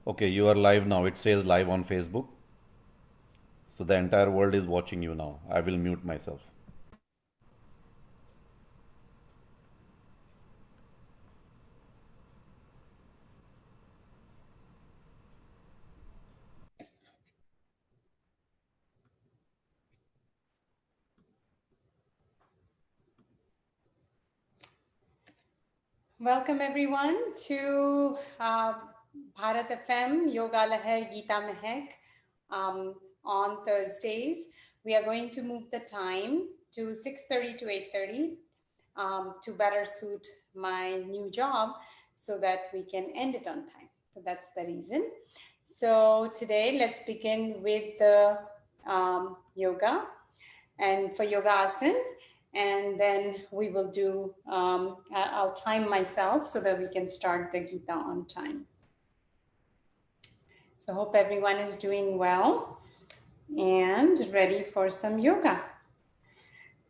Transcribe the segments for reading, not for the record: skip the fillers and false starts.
Okay, you are live now. It says live on Facebook. So the entire world is watching you now. I will mute myself. Welcome everyone to Bharat FM YogaLeher GeetaMehek. On Thursdays, we are going to move the time to 6:30 to 8:30 to better suit my new job so that we can end it on time. So that's the reason. So today, let's begin with the yoga and for yoga asana, and then we will do, I'll time myself so that we can start the Gita on time. So hope everyone is doing well and ready for some yoga.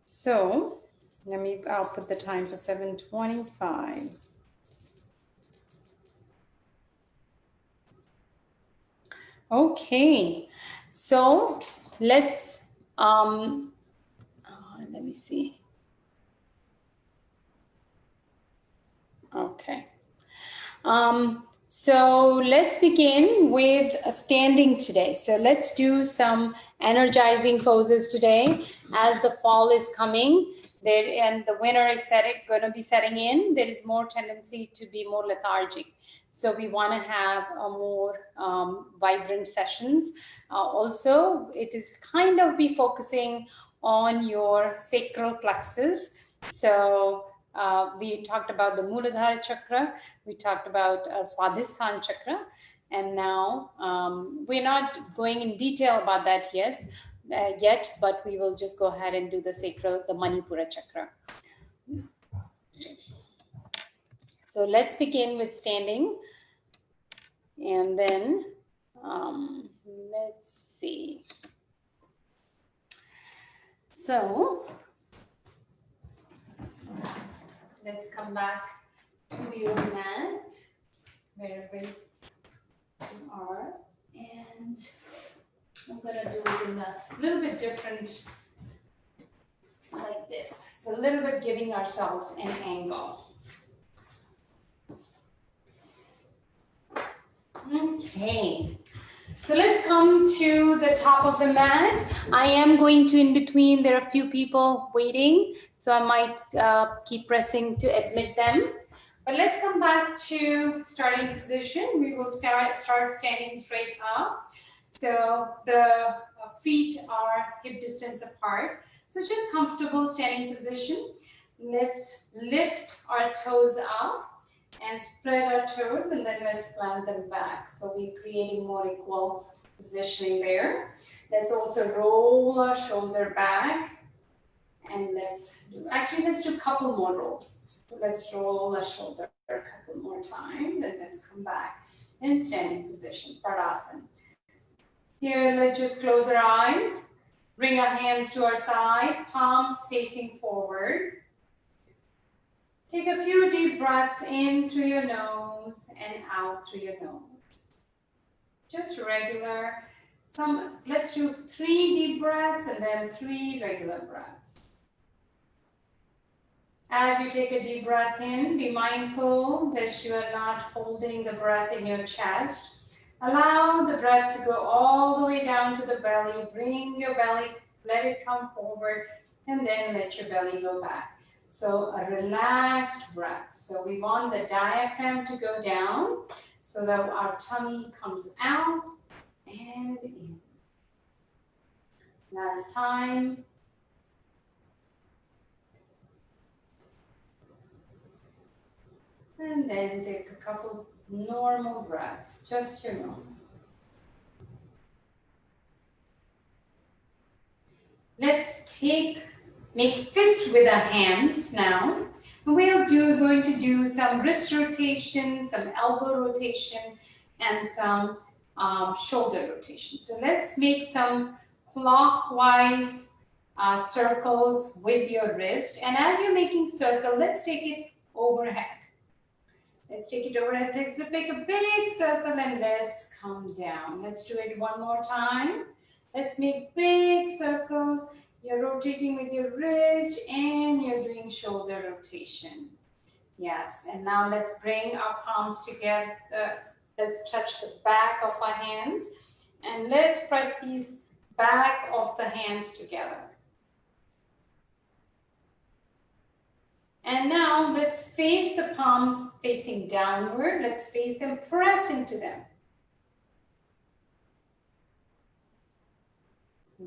So I'll put the time for 7:25. Okay, so let's, let me see. Okay. So let's begin with standing today. So let's do some energizing poses today as the fall is coming there and the winter is going to be setting in. There is more tendency to be more lethargic. So we want to have a more vibrant sessions. Also, it is kind of be focusing on your sacral plexus. So we talked about the Muladhara chakra, we talked about Swadhisthana chakra, and now we're not going in detail about that yet, but we will just go ahead and do the sacral, the Manipura chakra. So let's begin with standing, and then let's see. So let's come back to your mat, wherever you are, and I'm gonna do it in a little bit different, like this. So a little bit giving ourselves an angle. Okay, so let's come to the top of the mat. I am going to in between, there are a few people waiting, so I might keep pressing to admit them. But let's come back to starting position. We will start standing straight up. So the feet are hip distance apart. So just comfortable standing position. Let's lift our toes up and spread our toes, and then let's plant them back. So we're creating more equal positioning there. Let's also roll our shoulder back, and let's do a couple more rolls. So let's roll our shoulder a couple more times, and let's come back in standing position, Tadasana. Here, let's just close our eyes, bring our hands to our side, palms facing forward. Take a few deep breaths in through your nose and out through your nose. Just regular. Let's do 3 deep breaths and then 3 regular breaths. As you take a deep breath in, be mindful that you are not holding the breath in your chest. Allow the breath to go all the way down to the belly. Bring your belly, let it come forward, and then let your belly go back. So a relaxed breath. So we want the diaphragm to go down so that our tummy comes out and in. Last time. And then take a couple normal breaths, just your normal. Let's make fist with our hands now. We're going to do some wrist rotation, some elbow rotation, and some shoulder rotation. So let's make some clockwise circles with your wrist. And as you're making circle, let's take it overhead. Let's take it over and make a big circle and let's come down. Let's do it one more time. Let's make big circles. You're rotating with your wrist and you're doing shoulder rotation. Yes, and now let's bring our palms together. Let's touch the back of our hands and let's press these back of the hands together. And now let's face the palms facing downward. Let's face them, press into them.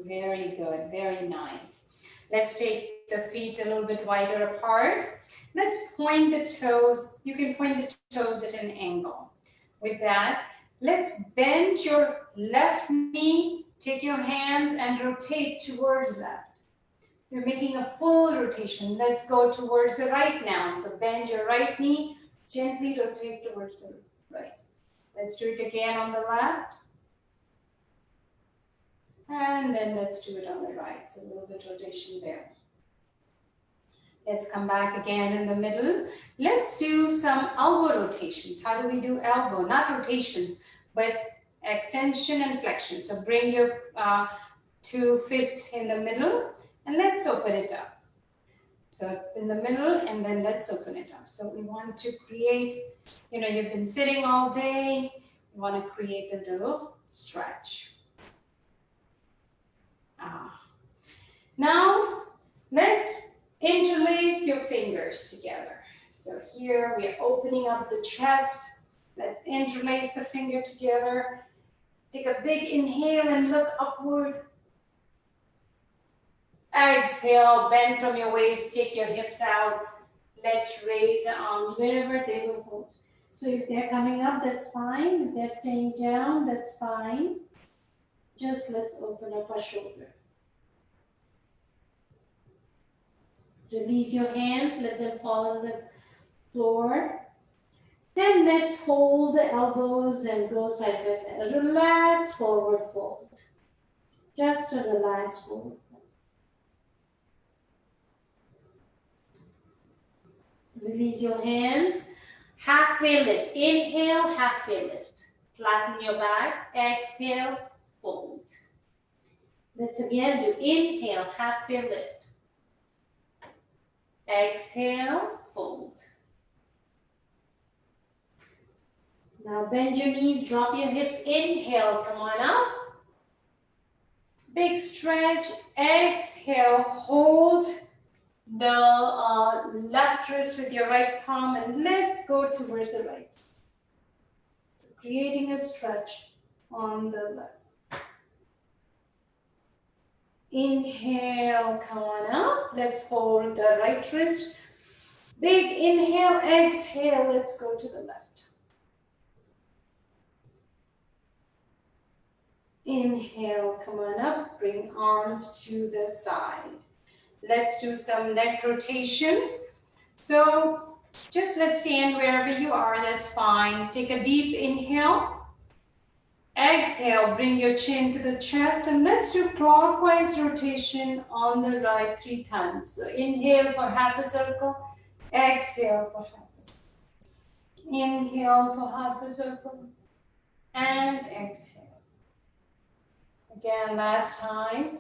Very good, very nice. Let's take the feet a little bit wider apart. Let's point the toes. You can point the toes at an angle. With that, let's bend your left knee, take your hands and rotate towards left. You're making a full rotation. Let's go towards the right now. So bend your right knee, gently rotate towards the right. Let's do it again on the left. And then let's do it on the right. So a little bit rotation there. Let's come back again in the middle. Let's do some elbow rotations. How do we do elbow? Not rotations, but extension and flexion. So bring your two fists in the middle and let's open it up. So in the middle and then let's open it up. So we want to create, you've been sitting all day. You want to create a little stretch. Now, let's interlace your fingers together. So here we are opening up the chest. Let's interlace the finger together. Take a big inhale and look upward. Exhale, bend from your waist, take your hips out. Let's raise the arms wherever they will hold. So if they're coming up, that's fine. If they're staying down, that's fine. Just let's open up our shoulder. Release your hands, let them fall on the floor. Then let's hold the elbows and go side by side. Relax, forward fold. Just a relaxed forward fold. Release your hands. Halfway lift. Inhale, halfway lift. Flatten your back. Exhale, fold. Let's again do inhale, halfway lift. Exhale, fold. Now bend your knees, drop your hips. Inhale, come on up. Big stretch. Exhale, hold the left wrist with your right palm and let's go towards the right. So creating a stretch on the left. Inhale, come on up. Let's hold the right wrist. Big inhale, exhale. Let's go to the left. Inhale, come on up. Bring arms to the side. Let's do some neck rotations. So just let's stand wherever you are. That's fine. Take a deep inhale. Exhale, bring your chin to the chest and let's do clockwise rotation on the right 3 times. So inhale for half a circle, exhale for half a circle. Inhale for half a circle and exhale. Again, last time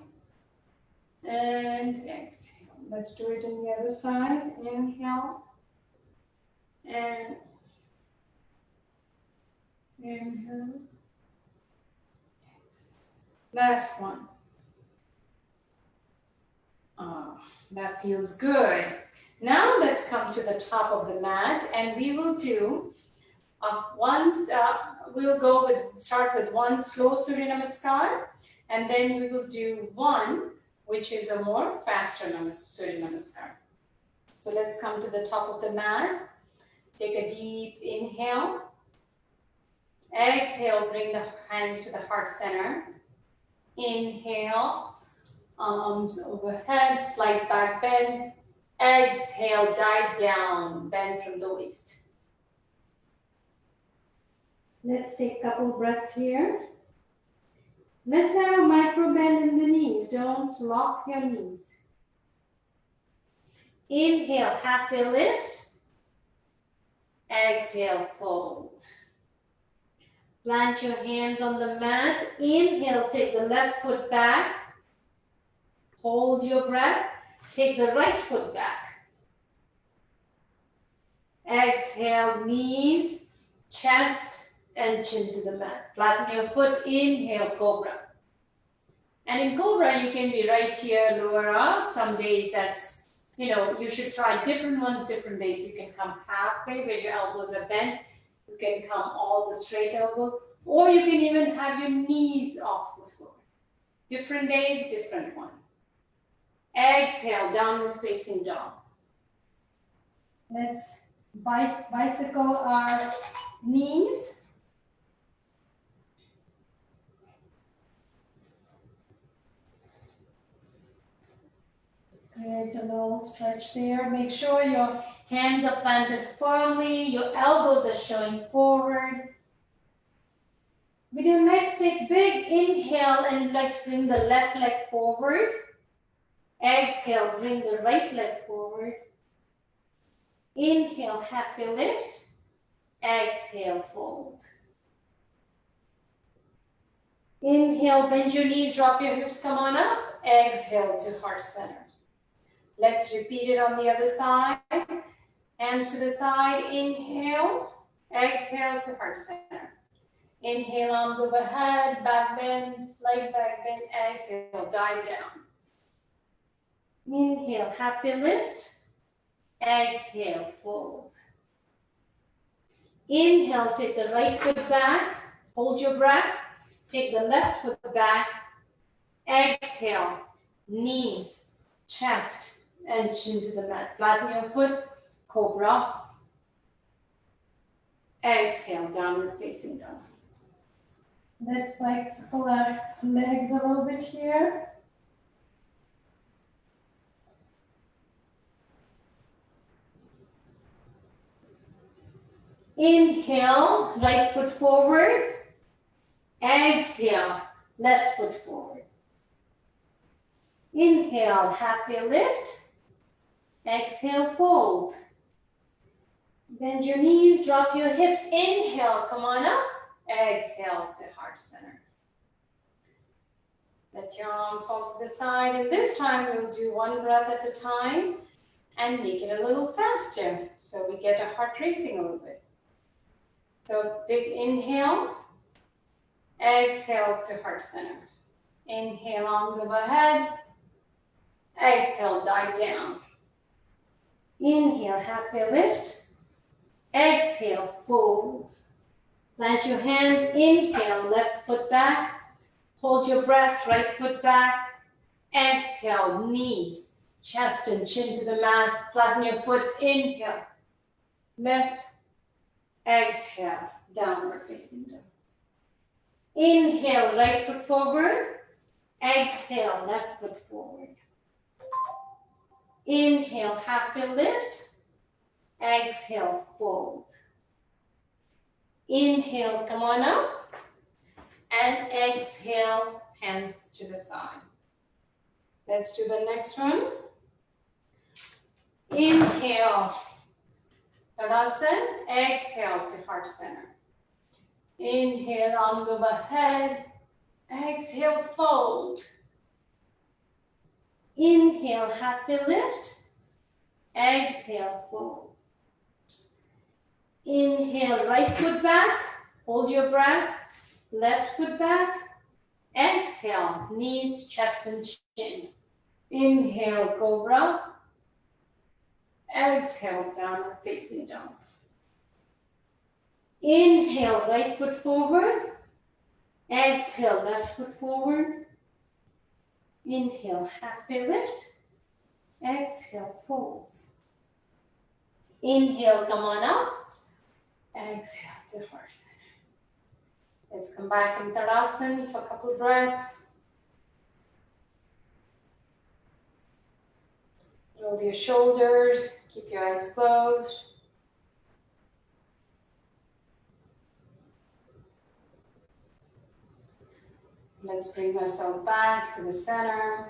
and exhale. Let's do it on the other side. Inhale and inhale. Last one. That feels good. Now let's come to the top of the mat and we will do start with one slow Surya Namaskar and then we will do one which is a more faster Surya Namaskar. So let's come to the top of the mat. Take a deep inhale. Exhale, bring the hands to the heart center. Inhale, arms overhead, slight back bend. Exhale, dive down, bend from the waist. Let's take a couple breaths here. Let's have a micro bend in the knees. Don't lock your knees. Inhale, halfway lift. Exhale, fold. Plant your hands on the mat. Inhale, take the left foot back. Hold your breath. Take the right foot back. Exhale, knees, chest, and chin to the mat. Flatten your foot. Inhale, cobra. And in cobra, you can be right here, lower up. Some days that's, you should try different ones, different days. You can come halfway where your elbows are bent. You can come all the straight elbows. Or you can even have your knees off the floor. Different days, different one. Exhale, downward facing dog. Let's bicycle our knees. Create a little stretch there. Make sure your hands are planted firmly. Your elbows are showing forward. With your next take big inhale and let's bring the left leg forward. Exhale, bring the right leg forward. Inhale, happy lift. Exhale, fold. Inhale, bend your knees, drop your hips, come on up. Exhale to heart center. Let's repeat it on the other side. Hands to the side, inhale. Exhale to heart center. Inhale, arms overhead, back bend, slight back bend. Exhale, dive down. Inhale, happy lift. Exhale, fold. Inhale, take the right foot back. Hold your breath. Take the left foot back. Exhale, knees, chest, and chin to the mat. Flatten your foot, cobra. Exhale, downward facing dog. Let's bicycle our legs a little bit here. Inhale, right foot forward. Exhale, left foot forward. Inhale, happy lift. Exhale, fold. Bend your knees, drop your hips. Inhale, come on up. Exhale to heart center. Let your arms fall to the side. And this time we'll do one breath at a time and make it a little faster so we get our heart racing a little bit. So big inhale. Exhale to heart center. Inhale, arms overhead. Exhale, dive down. Inhale, happy lift. Exhale, fold. Plant your hands. Inhale, left foot back. Hold your breath, right foot back. Exhale, knees, chest and chin to the mat. Flatten your foot. Inhale, lift. Exhale, downward facing dog. Inhale, right foot forward. Exhale, left foot forward. Inhale, happy lift. Exhale, fold. Inhale, come on up. And exhale, hands to the side. Let's do the next one. Inhale, Tadasana. Exhale to heart center. Inhale, arms overhead. Exhale, fold. Inhale, happy lift. Exhale, fold. Inhale, right foot back. Hold your breath. Left foot back. Exhale, knees, chest, and chin. Inhale, cobra. Exhale, downward facing dog. Inhale, right foot forward. Exhale, left foot forward. Inhale, happy lift. Exhale, folds. Inhale, come on up. Exhale to heart center. Let's come back in Tadasana for a couple of breaths. Roll your shoulders. Keep your eyes closed. Let's bring ourselves back to the center.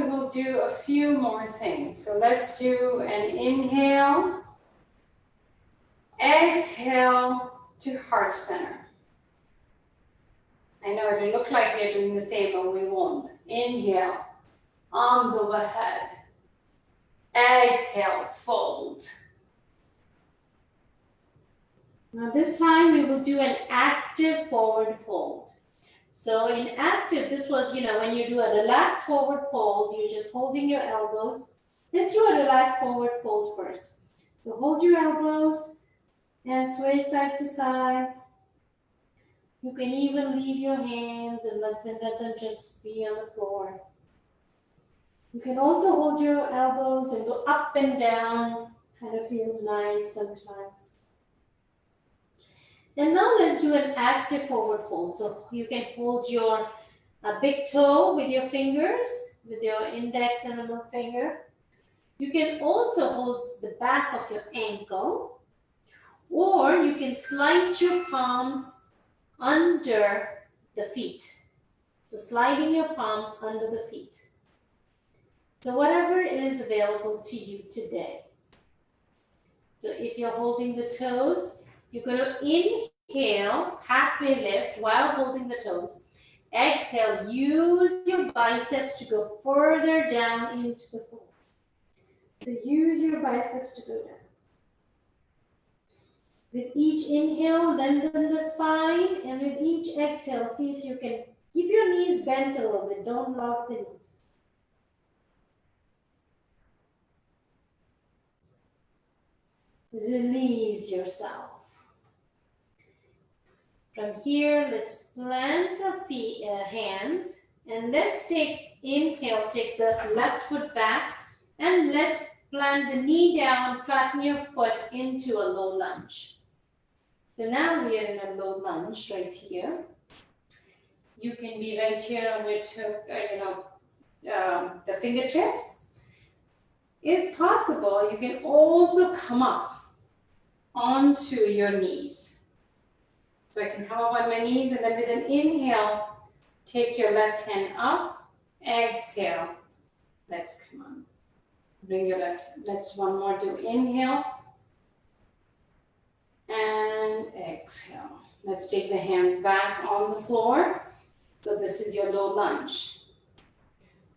will do a few more things. So let's do an inhale, exhale to heart center. I know it'll look like we're doing the same, but we won't. Inhale, arms overhead. Exhale, fold. Now this time we will do an active forward fold. So in active, this was, when you do a relaxed forward fold, you're just holding your elbows. Let's do a relaxed forward fold first. So hold your elbows and sway side to side. You can even leave your hands and let them just be on the floor. You can also hold your elbows and go up and down. Kind of feels nice sometimes. And now let's do an active forward fold. So you can hold your big toe with your fingers, with your index and middle finger. You can also hold the back of your ankle, or you can slide your palms under the feet. So sliding your palms under the feet. So whatever is available to you today. So if you're holding the toes, you're going to inhale, halfway lift while holding the toes. Exhale, use your biceps to go further down into the floor. So use your biceps to go down. With each inhale, lengthen the spine, and with each exhale, see if you can keep your knees bent a little bit. Don't lock the knees. Release yourself. From here, let's plant some hands, and let's inhale, take the left foot back, and let's plant the knee down, flatten your foot into a low lunge. So now we are in a low lunge right here. You can be right here on your the fingertips. If possible, you can also come up onto your knees. So I can come up on my knees, and then with an inhale, take your left hand up, exhale. Let's come on. Bring your left, let's one more do inhale and exhale. Let's take the hands back on the floor. So this is your low lunge.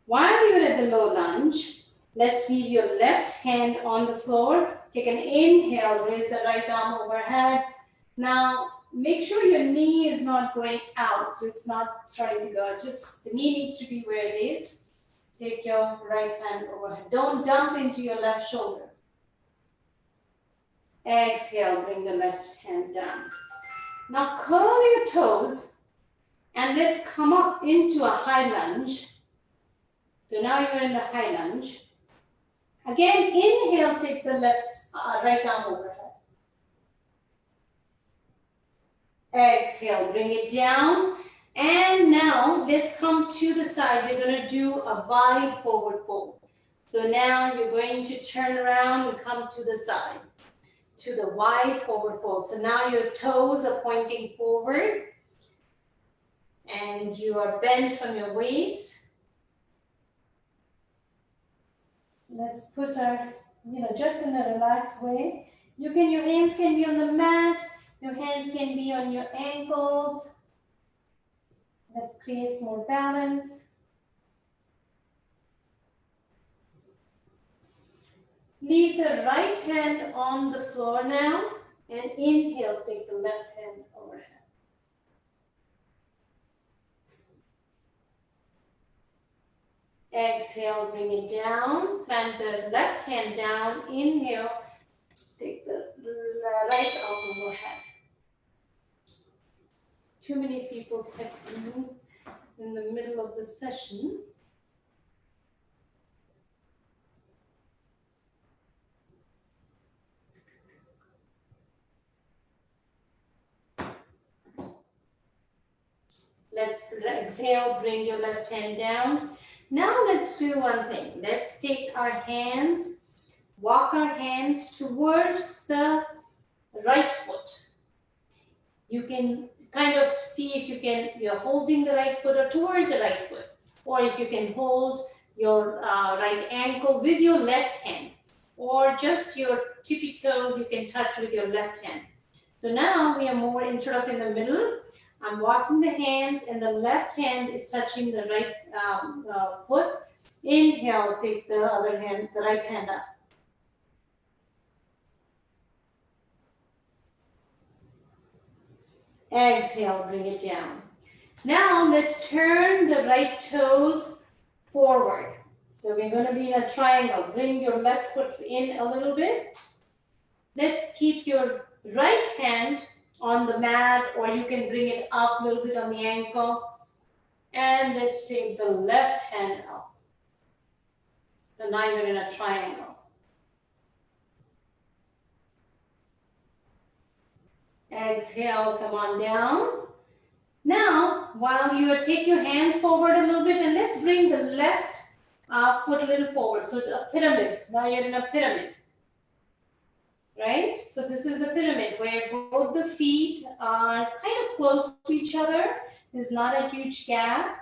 While you're at the low lunge, let's leave your left hand on the floor. Take an inhale, raise the right arm overhead. Now, make sure your knee is not going out, so it's not starting to go. Just the knee needs to be where it is. Take your right hand overhead. Don't dump into your left shoulder. Exhale, bring the left hand down. Now curl your toes and let's come up into a high lunge. So now you're in the high lunge. Again, inhale, take the right arm overhead. Exhale, bring it down. And now let's come to the side. We're going to do a wide forward fold. So now you're going to turn around and come to the side, to the wide forward fold. So now your toes are pointing forward and you are bent from your waist. Let's put our, just in a relaxed way. Your hands can be on the mat. Your hands can be on your ankles. That creates more balance. Leave the right hand on the floor now and inhale, take the left hand overhead. Exhale, bring it down, plant the left hand down, inhale, take the right arm overhead. Too many people texting me in the middle of the session. Let's exhale, bring your left hand down. Now let's do one thing. Let's take our hands, walk our hands towards the right foot. You can kind of see if you're holding the right foot or towards the right foot. Or if you can hold your right ankle with your left hand, or just your tippy toes you can touch with your left hand. So now we are more, instead of in the middle, I'm walking the hands and the left hand is touching the right foot. Inhale, take the other hand, the right hand up. Exhale, bring it down. Now let's turn the right toes forward. So we're going to be in a triangle. Bring your left foot in a little bit. Let's keep your right hand on the mat, or you can bring it up a little bit on the ankle. And let's take the left hand up. So now you're in a triangle. Exhale, come on down. Now, while you take your hands forward a little bit, and let's bring the left foot a little forward. So it's a pyramid. Now you're in a pyramid. Right? So this is the pyramid where both the feet are kind of close to each other. There's not a huge gap.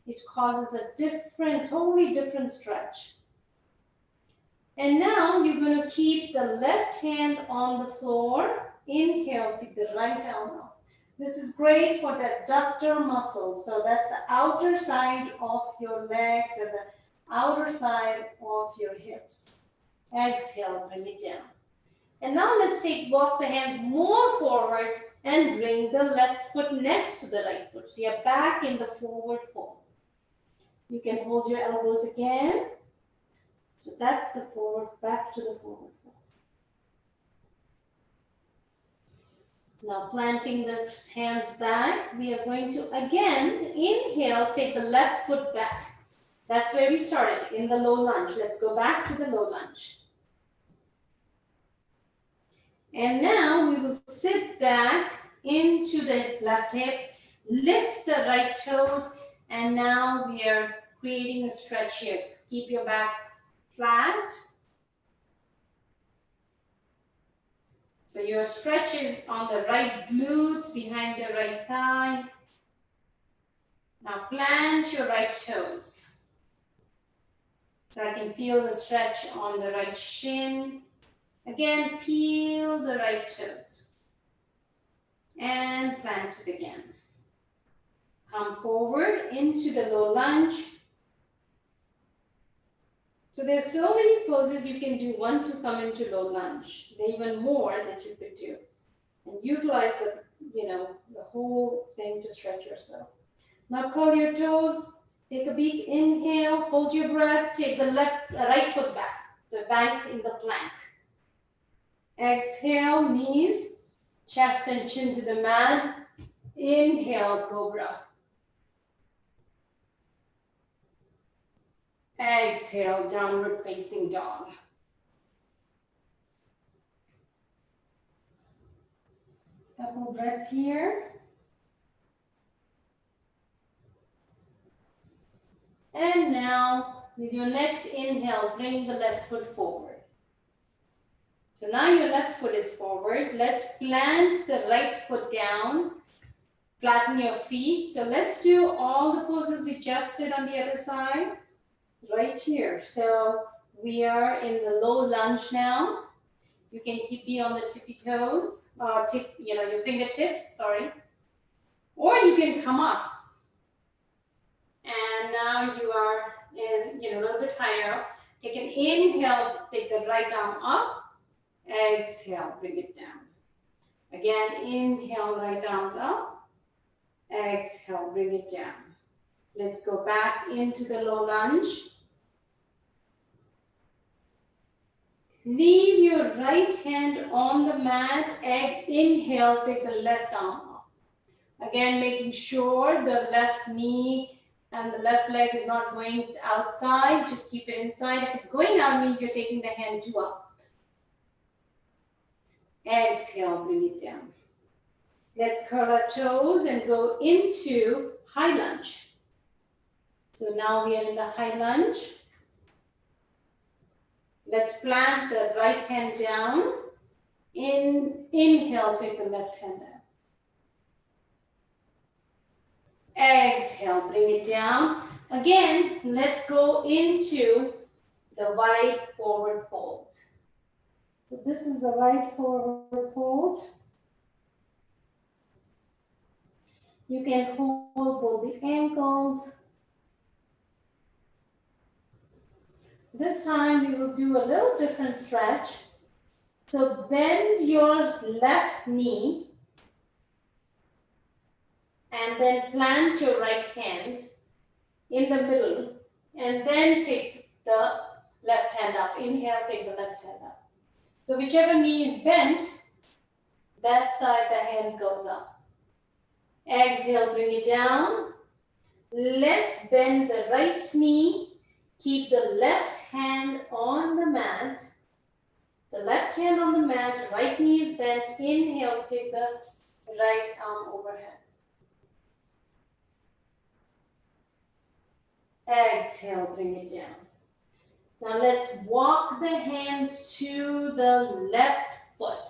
It causes a different, totally different stretch. And now you're going to keep the left hand on the floor. Inhale, take the right arm up. This is great for the adductor muscle. So that's the outer side of your legs and the outer side of your hips. Exhale, bring it down. And now let's walk the hands more forward and bring the left foot next to the right foot. So you're back in the forward fold. You can hold your elbows again. So that's the forward, back to the forward fold. Now planting the hands back, we are going to again inhale, take the left foot back. That's where we started, in the low lunge. Let's go back to the low lunge. And now we will sit back into the left hip, lift the right toes, and now we are creating a stretch here. Keep your back flat. So your stretch is on the right glutes, behind the right thigh. Now plant your right toes. So I can feel the stretch on the right shin. Again, peel the right toes. And plant it again. Come forward into the low lunge. So there's so many poses you can do once you come into low lunge. There are even more that you could do. And utilize the whole thing to stretch yourself. Now curl your toes. Take a big inhale. Hold your breath. Take the right foot back. The bank in the plank. Exhale, knees, chest and chin to the mat. Inhale, cobra. Exhale, downward facing dog. Couple breaths here. And now, with your next inhale, bring the left foot forward. So now your left foot is forward. Let's plant the right foot down. Flatten your feet. So let's do all the poses we just did on the other side. Right here. So we are in the low lunge now. You can be on the tippy toes, your fingertips, sorry. Or you can come up. And now you are in, a little bit higher. Take an inhale, take the right arm up. Exhale, bring it down. Again, inhale, right arms up. Exhale, bring it down. Let's go back into the low lunge. Leave your right hand on the mat. Inhale, take the left arm up. Again, making sure the left knee and the left leg is not going outside. Just keep it inside. If it's going out, it means you're taking the hand two up. Exhale, bring it down. Let's curl our toes and go into high lunge. So now we are in the high lunge. Let's plant the right hand down. Inhale, take the left hand down. Exhale, bring it down. Again, let's go into the wide forward fold. So this is the wide forward fold. You can hold both the ankles. This time we will do a little different stretch. So bend your left knee and then plant your right hand in the middle and then take the left hand up. Inhale, take the left hand up. So whichever knee is bent, that side the hand goes up. Exhale, bring it down. Let's bend the right knee. Keep the left hand on the mat. The left hand on the mat, right knee is bent. Inhale, take the right arm overhead. Exhale, bring it down. Now let's walk the hands to the left foot.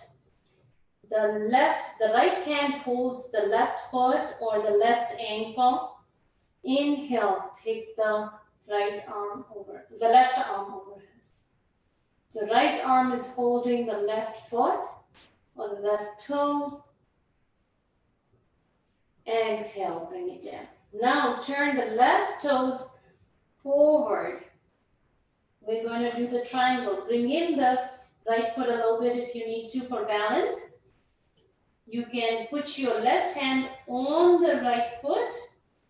The right hand holds the left foot or the left ankle. Inhale, take the left arm overhead. So right arm is holding the left foot or the left toe. Exhale, bring it down. Now turn the left toes forward. We're going to do the triangle. Bring in the right foot a little bit if you need to for balance. You can put your left hand on the right foot.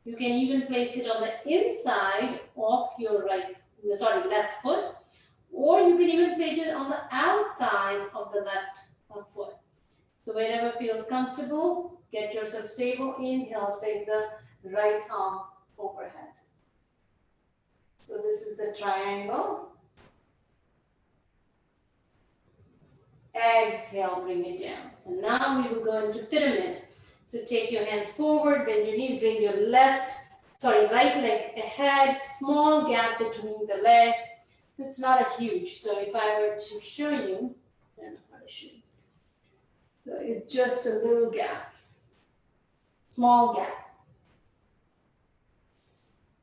You can even place it on the inside of your left foot. Or you can even place it on the outside of the left foot. So wherever feels comfortable, get yourself stable. Inhale, take the right arm overhead. So this is the triangle. Exhale, bring it down. And now we will go into pyramid. So take your hands forward, bend your knees, bring your right leg ahead, small gap between the legs. It's not a huge. So if I were to show you, then I'll show you. So it's just a little gap, small gap.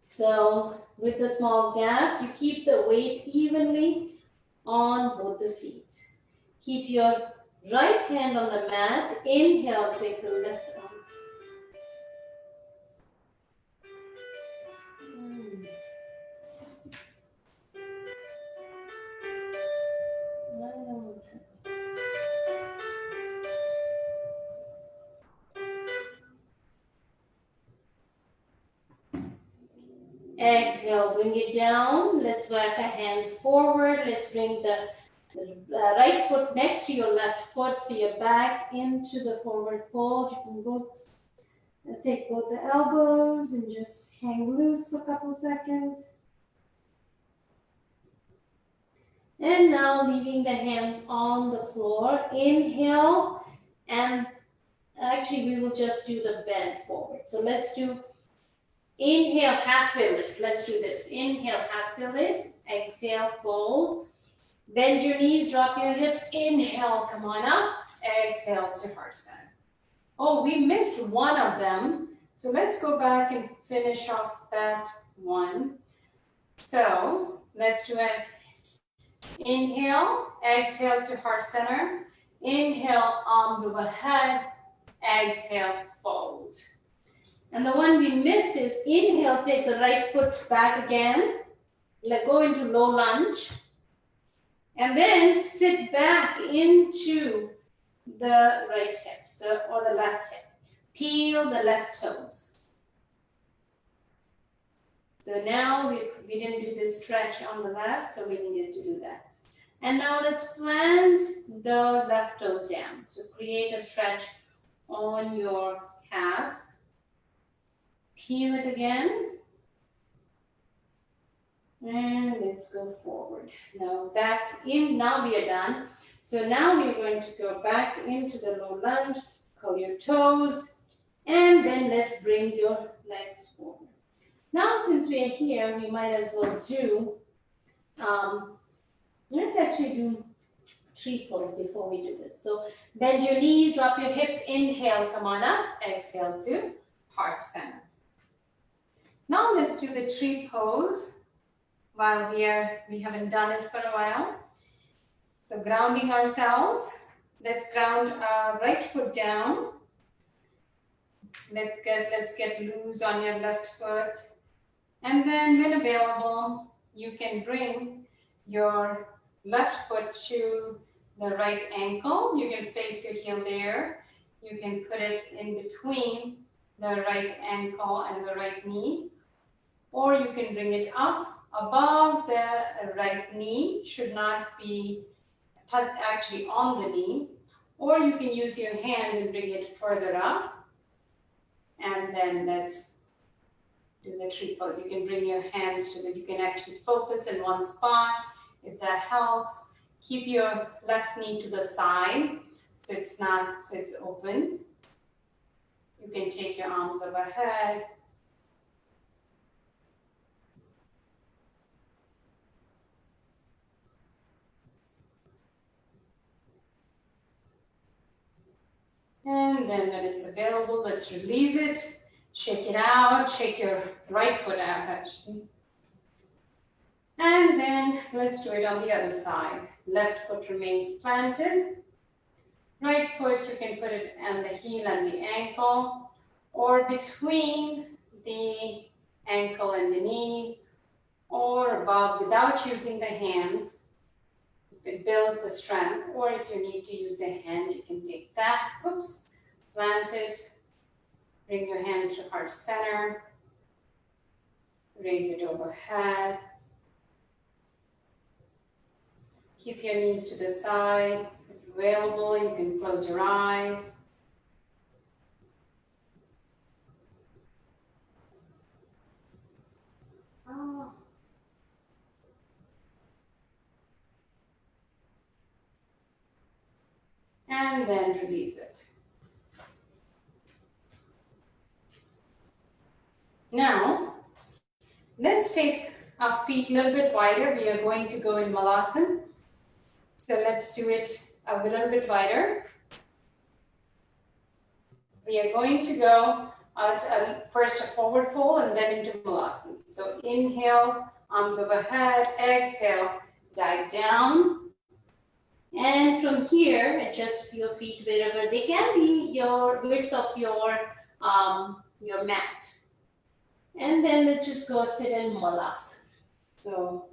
So with the small gap, you keep the weight evenly on both the feet. Keep your right hand on the mat. Inhale, take the left arm. Exhale, bring it down. Let's walk our hands forward. Let's bring the right foot next to your left foot, so you're back into the forward fold. You can take both the elbows and just hang loose for a couple seconds. And now leaving the hands on the floor. Inhale, and actually we will just do the bend forward. So let's do inhale, half wheel lift. Let's do this. Inhale, half wheel lift. Exhale, fold. Bend your knees, drop your hips. Inhale, come on up. Exhale to heart center. Oh, we missed one of them. So let's go back and finish off that one. So let's do it. Inhale, exhale to heart center. Inhale, arms overhead. Exhale, fold. And the one we missed is inhale, take the right foot back again. Let go into low lunge. And then sit back into the right hip, or the left hip. Peel the left toes. So now we didn't do this stretch on the left, so we needed to do that. And now let's plant the left toes down. So create a stretch on your calves. Peel it again. And let's go forward. Now back in, now we are done. So now we are going to go back into the low lunge, curl your toes, and then let's bring your legs forward. Now since we are here, we might as well do, let's actually do tree pose before we do this. So bend your knees, drop your hips, inhale, come on up, exhale to heart center. Now let's do the tree pose while we haven't done it for a while. So grounding ourselves. Let's ground our right foot down. Let's get loose on your left foot. And then when available, you can bring your left foot to the right ankle. You can place your heel there. You can put it in between the right ankle and the right knee. Or you can bring it up above the right knee. Should not be actually on the knee. Or you can use your hand and bring it further up. And then let's do the tree pose. You can bring your hands to you can actually focus in one spot if that helps. Keep your left knee to the side so it's open. You can take your arms overhead. And then when it's available, let's release it. Shake it out. Shake your right foot out actually. And then let's do it on the other side. Left foot remains planted. Right foot, you can put it on the heel and the ankle, or between the ankle and the knee, or above without using the hands. It builds the strength, or if you need to use the hand, you can take that. Oops, plant it. Bring your hands to heart center. Raise it overhead. Keep your knees to the side. If available, you can close your eyes. And then release it. Now, let's take our feet a little bit wider. We are going to go in Malasana. So let's do it a little bit wider. We are going to go first a forward fold and then into Malasana. So inhale, arms overhead, exhale, dive down. And from here, adjust your feet wherever they can be your width of your mat. And then let's just go sit in Malasana. So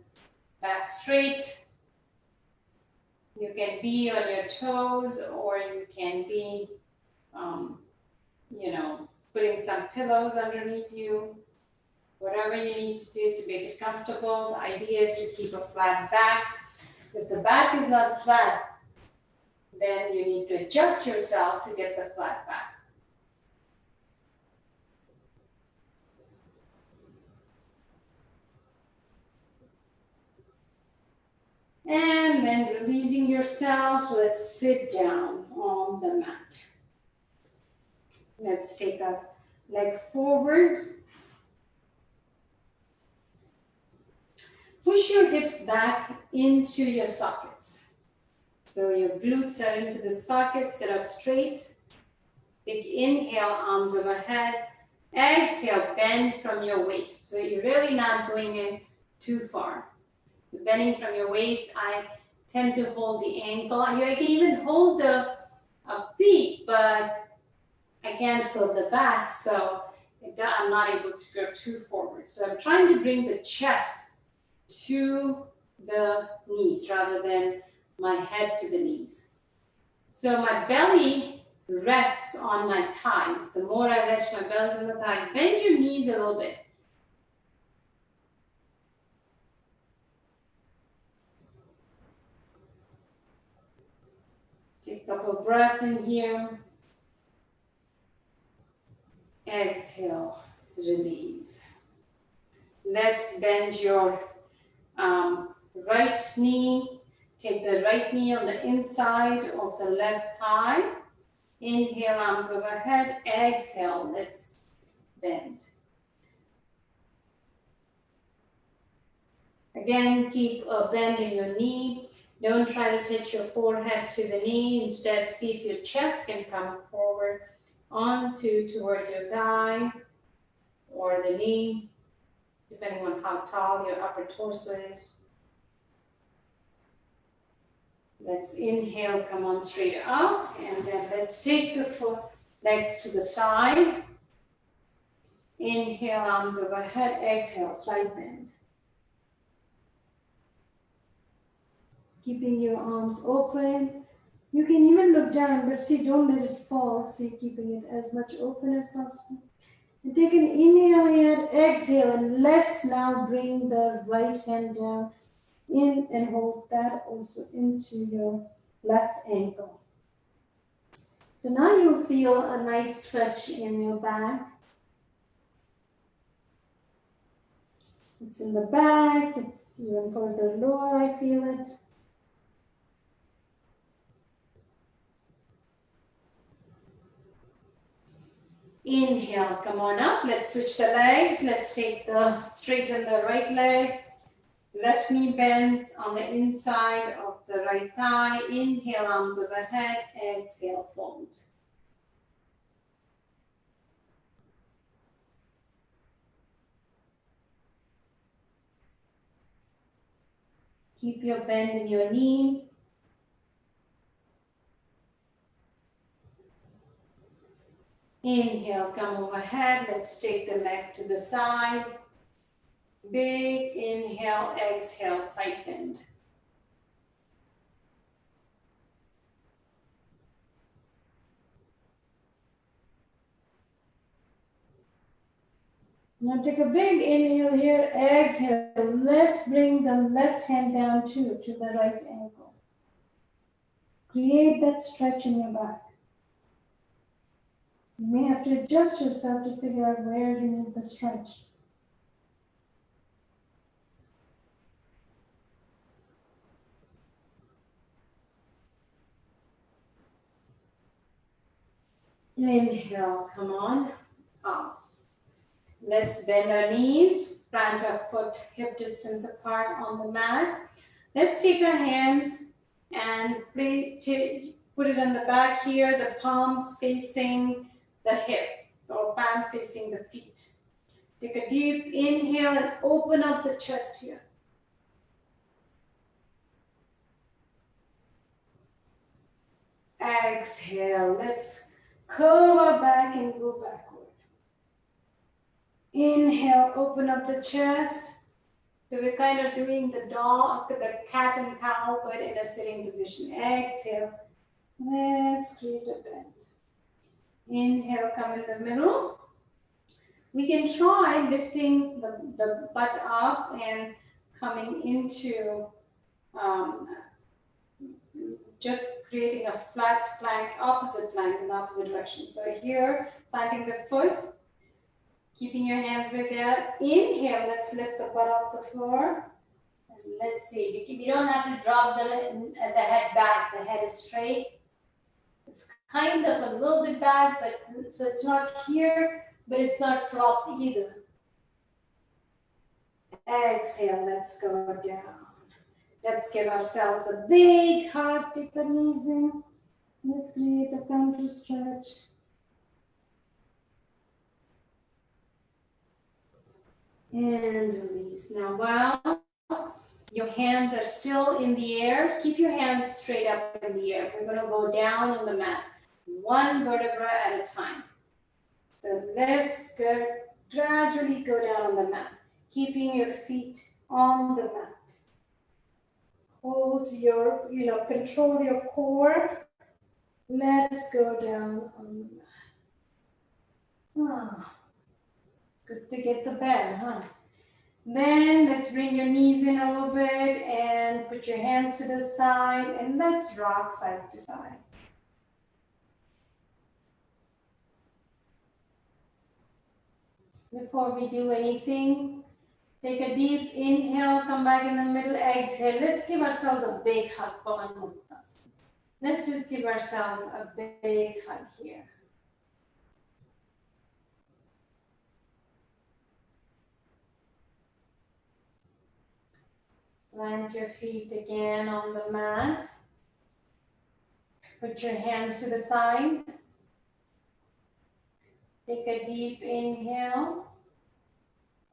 back straight. You can be on your toes, or you can be, putting some pillows underneath you. Whatever you need to do to make it comfortable. The idea is to keep a flat back. So if the back is not flat, then you need to adjust yourself to get the flat back. And then releasing yourself, let's sit down on the mat. Let's take our legs forward. Push your hips back into your sockets. So your glutes are into the sockets, sit up straight. Big inhale, arms overhead. Exhale, bend from your waist. So you're really not going in too far. Bending from your waist, I tend to hold the ankle. I can even hold the feet, but I can't hold the back, so I'm not able to go too forward. So I'm trying to bring the chest to the knees rather than my head to the knees. So my belly rests on my thighs. The more I rest my belly on the thighs, bend your knees a little bit. Take a couple of breaths in here. Exhale, release. Let's bend your right knee. Take the right knee on the inside of the left thigh. Inhale, arms overhead. Exhale, let's bend. Again, keep a bend in your knee. Don't try to touch your forehead to the knee. Instead, see if your chest can come forward towards your thigh or the knee. depending on how tall your upper torso is. Let's inhale, come on straight up, and then let's take the legs to the side. Inhale, arms overhead, exhale, side bend. Keeping your arms open. You can even look down, but see, don't let it fall. See, keeping it as much open as possible. And take an inhale here, exhale, and let's now bring the right hand down in and hold that also into your left ankle. So now you'll feel a nice stretch in your back. It's in the back, it's even further lower, I feel it. Inhale, come on up. Let's switch the legs. Let's straighten the right leg. Left knee bends on the inside of the right thigh. Inhale, arms overhead. Exhale, fold. Keep your bend in your knee. Inhale, come overhead. Let's take the leg to the side. Big inhale, exhale, side bend. Now take a big inhale here, exhale. Let's bring the left hand down too, to the right ankle. Create that stretch in your back. You may have to adjust yourself to figure out where you need the stretch. Inhale, come on, up. Let's bend our knees, plant our foot hip distance apart on the mat. Let's take our hands and put it on the back here, the palms facing the hip or palm facing the feet. Take a deep inhale and open up the chest here. Exhale, let's curve our back and go backward. Inhale, open up the chest. So we're kind of doing the cat and cow, but in a sitting position. Exhale, let's create a bend. Inhale, come in the middle. We can try lifting the butt up and coming into just creating a flat plank, opposite plank in the opposite direction. So here, planting the foot, keeping your hands right there. Inhale, let's lift the butt off the floor. And let's see, we don't have to drop the head back. The head is straight. It's kind of a little bit back, but so it's not here, but it's not flopped either. Exhale, let's go down. Let's give ourselves a big hug, take the knees in. Let's create a counter stretch. And release. Now, while your hands are still in the air, keep your hands straight up in the air. We're going to go down on the mat, one vertebra at a time. So let's gradually go down on the mat, keeping your feet on the mat. Hold your, control your core. Let's go down on the mat. Good to get the bend, huh? Then let's bring your knees in a little bit and put your hands to the side and let's rock side to side. Before we do anything, take a deep inhale, come back in the middle, exhale. Let's give ourselves a big hug. Let's just give ourselves a big hug here. Plant your feet again on the mat. Put your hands to the side. Take a deep inhale.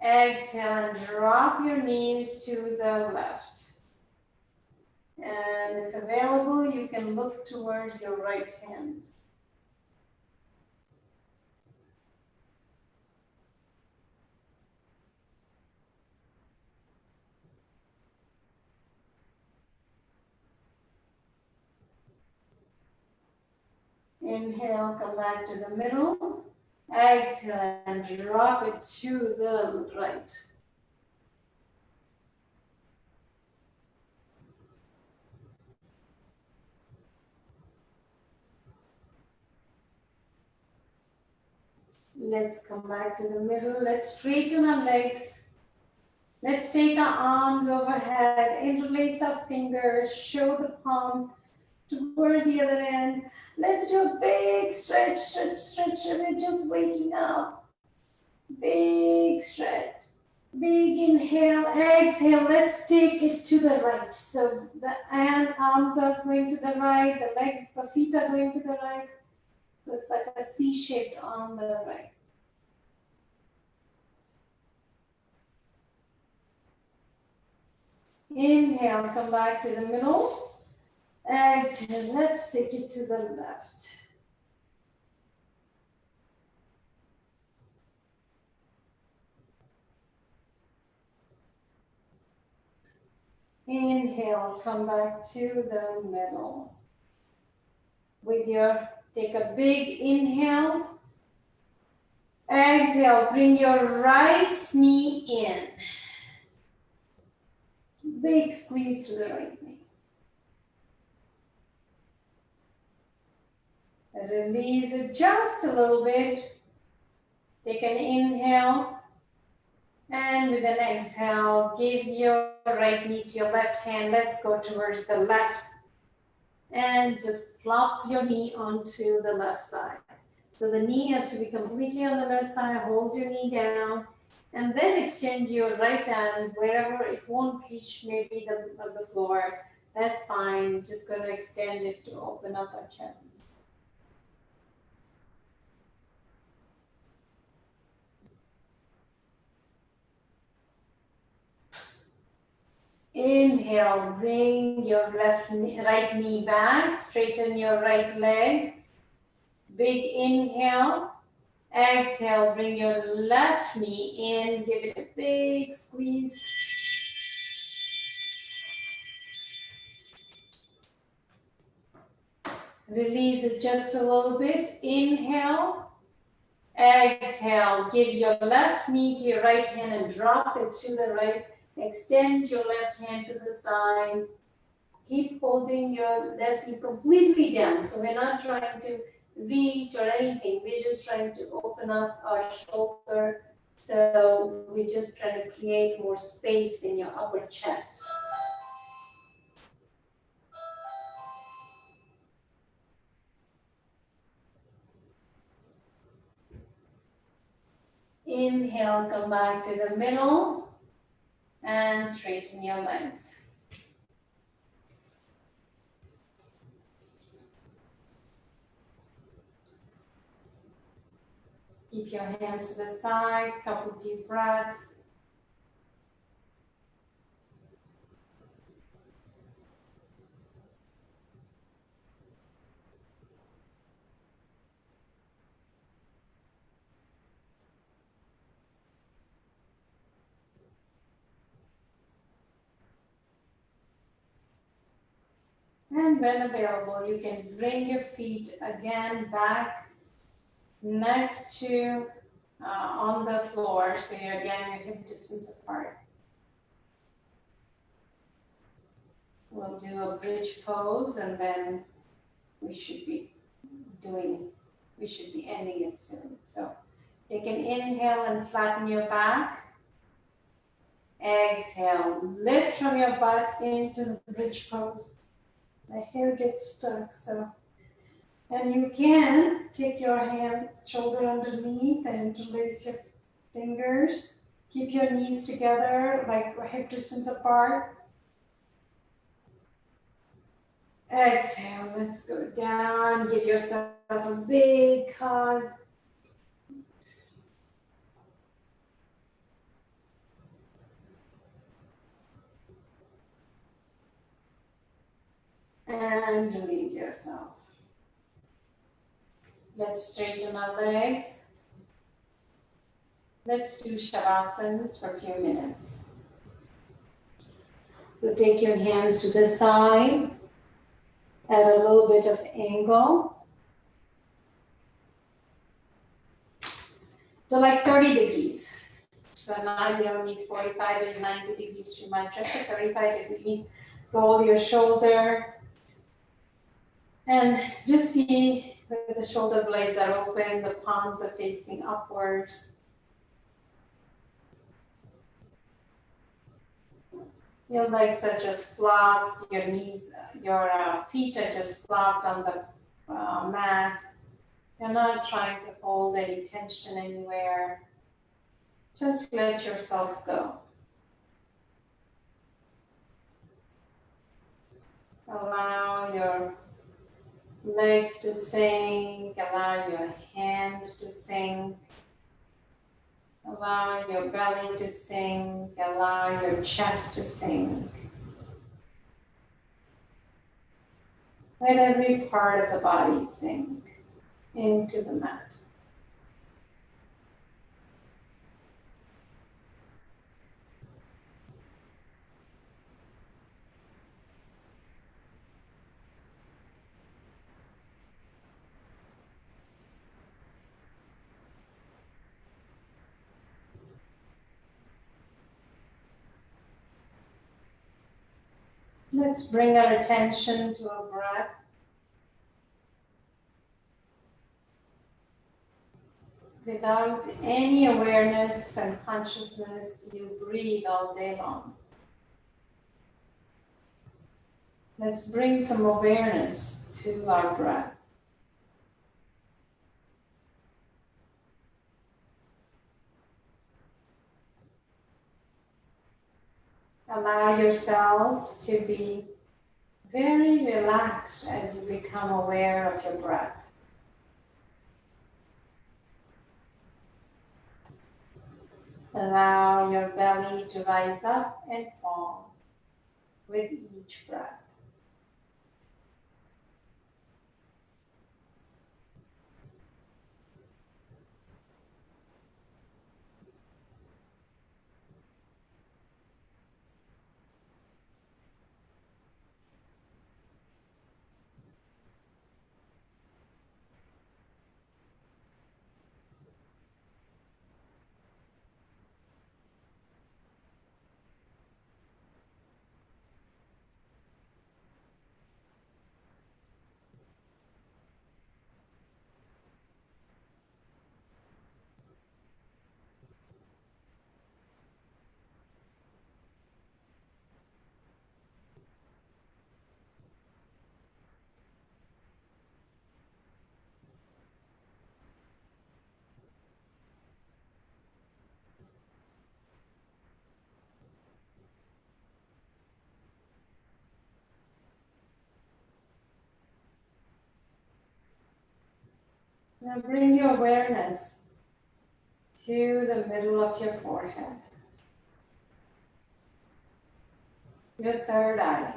Exhale and drop your knees to the left. And if available, you can look towards your right hand. Inhale, come back to the middle. Exhale and drop it to the right. Let's come back to the middle. Let's straighten our legs. Let's take our arms overhead, interlace our fingers, show the palm toward the other end. Let's do a big stretch. We're just waking up. Big stretch. Big inhale, exhale. Let's take it to the right. So the arms are going to the right, the legs, the feet are going to the right. So it's like a C shape on the right. Inhale, come back to the middle. Exhale, let's take it to the left. Inhale, come back to the middle. Take a big inhale. Exhale, bring your right knee in. Big squeeze to the right knee. Release it just a little bit. Take an inhale. And with an exhale, give your right knee to your left hand. Let's go towards the left. And just flop your knee onto the left side. So the knee has to be completely on the left side. Hold your knee down. And then extend your right hand wherever it won't reach maybe the floor. That's fine. Just going to extend it to open up our chest. Inhale, bring your right knee back, straighten your right leg. Big inhale. Exhale, bring your left knee in, give it a big squeeze. Release it just a little bit. Inhale. Exhale, give your left knee to your right hand and drop it to the right. Extend your left hand to the side. Keep holding your left knee completely down. So we're not trying to reach or anything. We're just trying to open up our shoulder. So we're just trying to create more space in your upper chest. Inhale, come back to the middle and straighten your legs. Keep your hands to the side, couple deep breaths. And when available, you can bring your feet again back next to on the floor. So you're again your hip distance apart. We'll do a bridge pose and then we should be ending it soon. So take an inhale and flatten your back. Exhale, lift from your butt into the bridge pose. The hair gets stuck, so. And you can take your hand, shoulder underneath and interlace your fingers. Keep your knees together, like hip distance apart. Exhale, let's go down. Give yourself a big hug. And release yourself. Let's straighten our legs. Let's do Shavasana for a few minutes. So take your hands to the side at a little bit of angle. So like 30 degrees. So now you don't need 45 or 90 degrees too much, just a 35 degree. Roll your shoulder and just see that the shoulder blades are open, the palms are facing upwards. Your legs are just flopped, your knees, your feet are just flopped on the mat. You're not trying to hold any tension anywhere. Just let yourself go. Allow your legs to sink, allow your hands to sink, allow your belly to sink, allow your chest to sink. Let every part of the body sink into the mat. Let's bring our attention to our breath. Without any awareness and consciousness, you breathe all day long. Let's bring some awareness to our breath. Allow yourself to be very relaxed as you become aware of your breath. Allow your belly to rise up and fall with each breath. Now bring your awareness to the middle of your forehead, your third eye.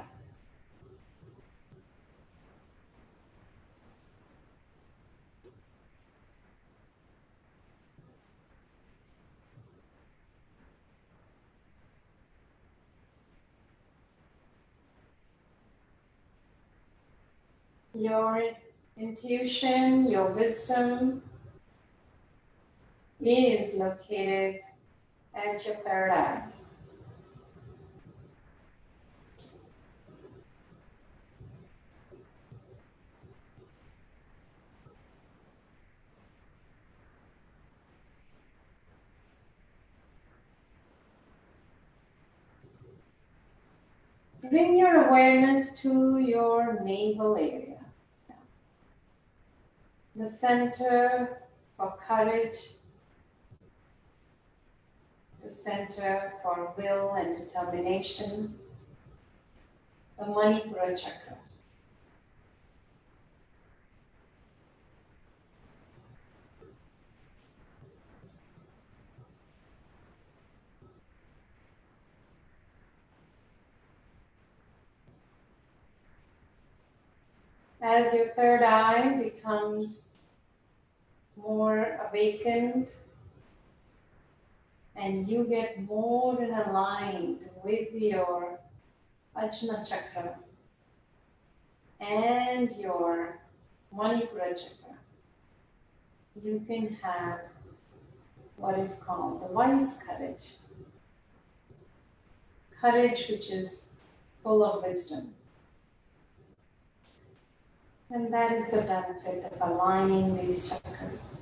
Your intuition, your wisdom is located at your third eye. Bring your awareness to your navel area, the center for courage, the center for will and determination, the Manipura chakra. As your third eye becomes more awakened and you get more in aligned with your Ajna chakra and your Manipura chakra, you can have what is called the wise courage. Courage which is full of wisdom. And that is the benefit of aligning these chakras.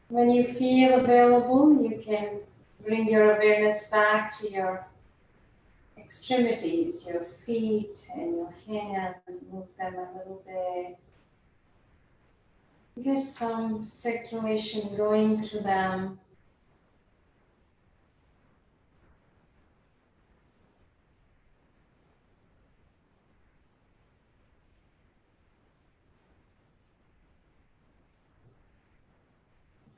When you feel available, you can bring your awareness back to your extremities, your feet and your hands, move them a little bit. Get some circulation going through them.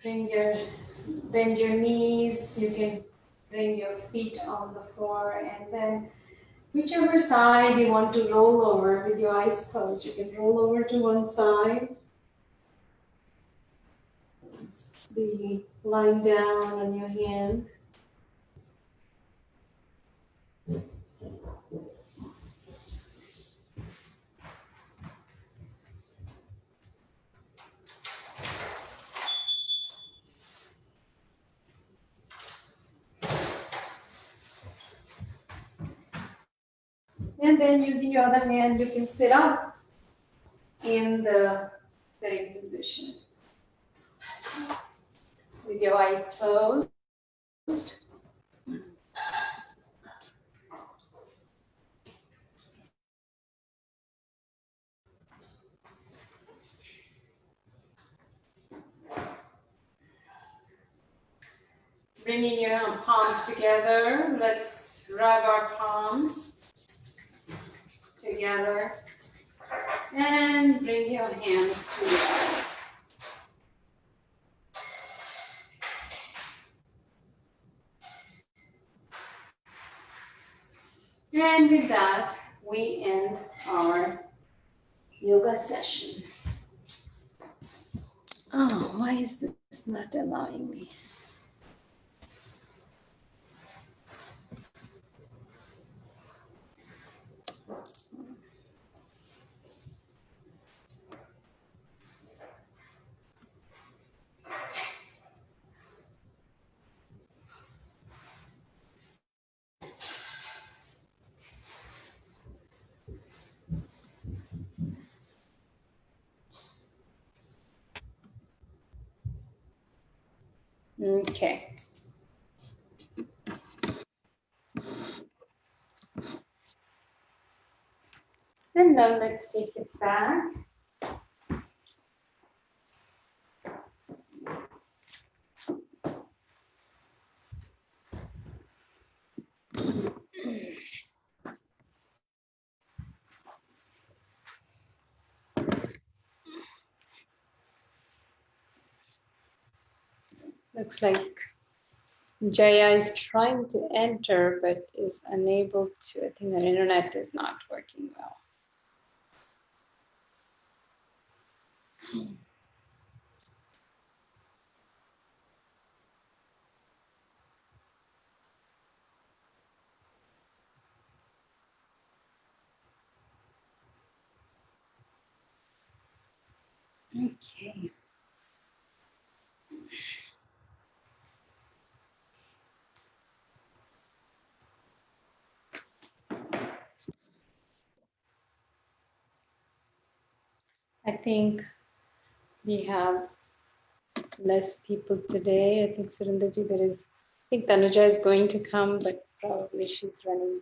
Bend your knees, you can bring your feet on the floor, and then whichever side you want to roll over with your eyes closed, you can roll over to one side. Be lying down on your hand. And then using your other hand, you can sit up in the sitting position with your eyes closed. Bringing your palms together. Let's rub our palms together. And bring your hands to your eyes. And with that, we end our yoga session. Oh, why is this not allowing me? Okay. And now let's take it back. Looks like Jaya is trying to enter but is unable to. I think her internet is not working well. Okay. I think we have less people today. I think Surinderji, I think Tanuja is going to come, but probably she's running.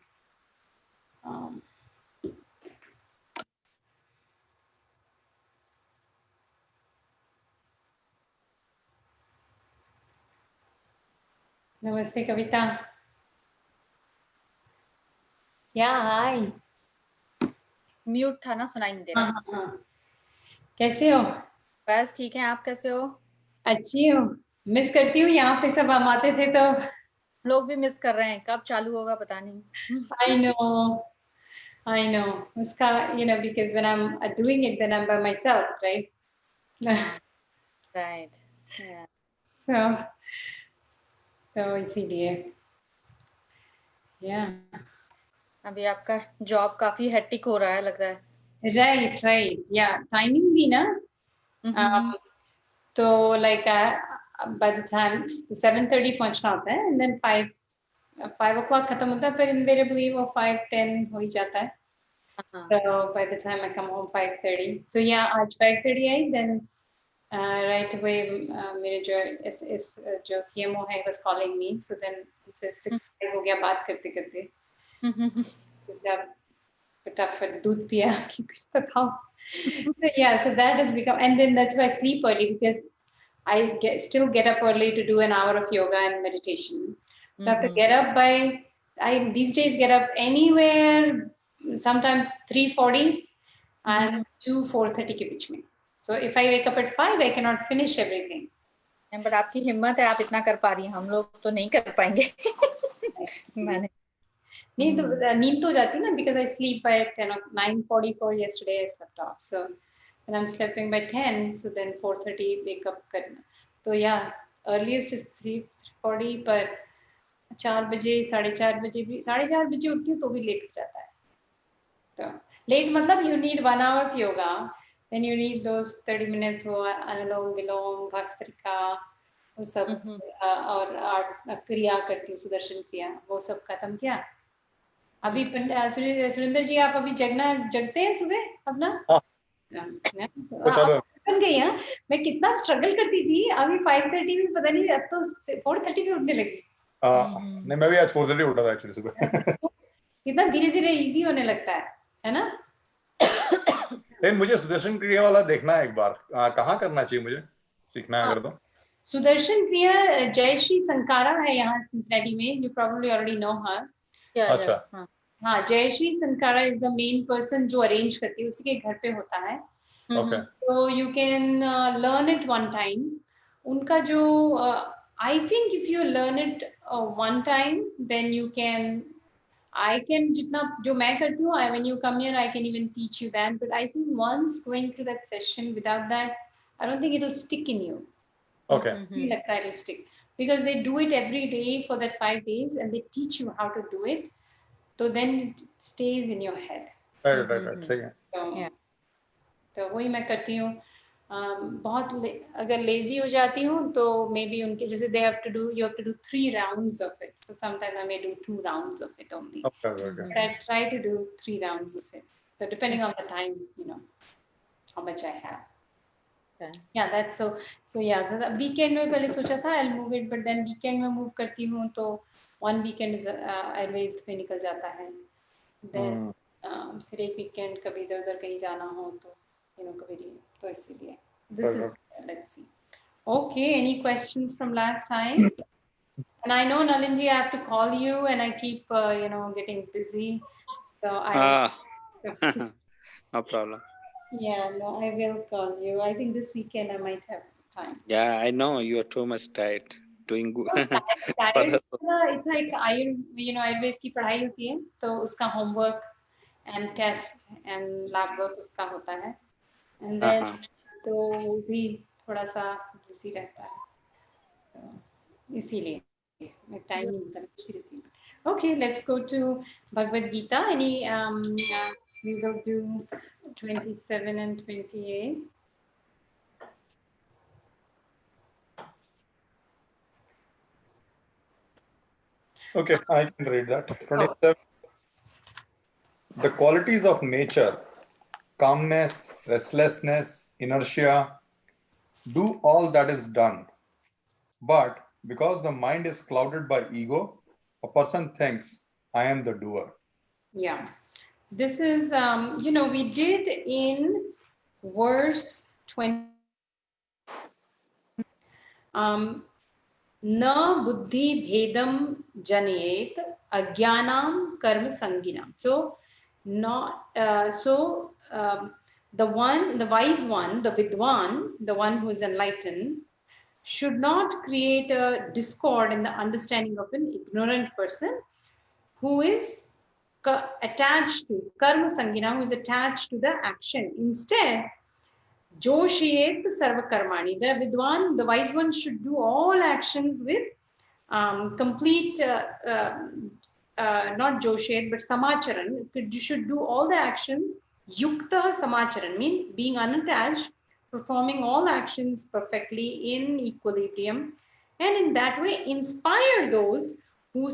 Namaste, Kavita. Yeah, hi. Mute था ना, सुनाई नहीं दे रहा। हाँ। कैसे हो? बस ठीक है, आप कैसे हो? अच्छी हो। मिस करती हूँ, यहाँ पे सब हम आते थे तो लोग भी मिस कर रहे हैं, कब चालू होगा पता नहीं। I know उसका, you know, because when I'm doing it then I'm by myself, right? Right, so इसीलिए अभी आपका जॉब काफी हेक्टिक हो रहा है लग रहा है। right, टाइमिंग भी ना, तो like by the time 7:30 पहुंचना होता है and then 5 o'clock खत्म होता है, फिर invariably वो 5:10 हो ही जाता है। So by the time I come home 5:30, so आज 5:30 आई, then right away मेरे जो CMO है was calling me, so then it's 6 हो गया बात करते करते, जब फटाफट दूध पिया कि कुछ तो खाओ। So that has become, and then that's why I sleep early, because I still get up early to do an hour of yoga and meditation. So I have to get up I these days get up anywhere, sometimes 3:40 and to 4:30 के बीच में. So if I wake up at 5, I cannot finish everything. But आपकी हिम्मत है, आप इतना कर पा रही हैं, हम लोग तो नहीं कर पाएंगे। मैंने नहीं तो नींद तो जाती ना, because I sleep by 9:44 yesterday I slept off, so and I'm sleeping by 10, so then 4:30 wake up करना, तो earliest is 3:40, पर 4 बजे 4:30 बजे भी 4:30 बजे उठती हूँ तो भी लेट हो जाता है, तो लेट मतलब you need 1 hour of yoga, then you need those 30 minutes वो अनुलोम विलोम भस्त्रिका वो सब, और क्रिया करती हूँ, सुदर्शन क्रिया, वो सब खत्म किया। अभी सुरेंद्र जी आप अभी जगते हैं सुबह अपना? बन गई है। मैं कितना स्ट्रगल करती थी, अभी 5:30 में पता नहीं, अब तो 4:30 में उठने लगी। नहीं मैं भी आज 4:30 उठा था एक्चुअली सुबह। कितना धीरे धीरे इजी होने लगता है ना? लेकिन मुझे सुदर्शन क्रिया वाला देखना है एक बार, कहाँ करना चाहिए मुझे, सीखना है अगर तो? सुदर्शन क्रिया जयश्री संकारा है यहाँ सिंसिनाटी में, you probably already know her. अच्छा, हाँ, Jayashree Sankara is the main person जो अरेंज करती है, उसी के घर पे होता है। तो you can learn it one time. उनका जो I think if you learn it one time then you can, I can जितना जो मैं करती हूँ, when you come here I can even teach you that, but I think once going through that session, without that I don't think it'll stick in you. Okay. नहीं लगता it'll stick, because they do it every day for that 5 days and they teach you how to do it, so then it stays in your head. Right, सही है। तो वही मैं करती हूँ। बहुत अगर लेजी हो जाती हूँ तो मे बी उनके जैसे you have to do 3 rounds of it, so sometimes I may do 2 rounds of it only. Okay. But I try to do 3 rounds of it, so depending on the time, how much I have. That's so weekend में पहले सोचा था I'll move it, but then weekend में move करती हूँ तो one weekend is Ayurveda में निकल जाता है, then फिर एक weekend कभी इधर उधर कहीं जाना हो तो कभी तो इसीलिए this is, let's see. Okay, any questions from last time? And I know Nalinji, I have to call you and I keep getting busy, so no problem. No, I will call you. I think this weekend I might have time. Yeah, I know you are too much tired doing good. It's like Ayurveda की पढ़ाई होती है तो उसका homework and test and lab work उसका होता है, and then तो भी थोड़ा सा बिजी रहता है, तो इसीलिए मैं टाइम नहीं मिलता, बिजी रहती हूँ। Okay, let's go to Bhagavad Gita. We will do 27 and 28. Okay, I can read that. 27. The qualities of nature, calmness, restlessness, inertia, do all that is done. But because the mind is clouded by ego, a person thinks, I am the doer. Yeah. This is, we did in verse 20. न बुद्धि भेदम जनयेत अज्ञानाम कर्म संगिनाम. So, the wise one, the vidwan, the one who is enlightened, should not create a discord in the understanding of an ignorant person who is attached to karma sangina, who is attached to the action. Instead, joshiyet sarva karmani, the vidwan, the wise one, should do all actions with complete not joshiyet but samacharan. You should do all the actions yukta samacharan, mean being unattached, performing all actions perfectly in equilibrium, and in that way inspire those who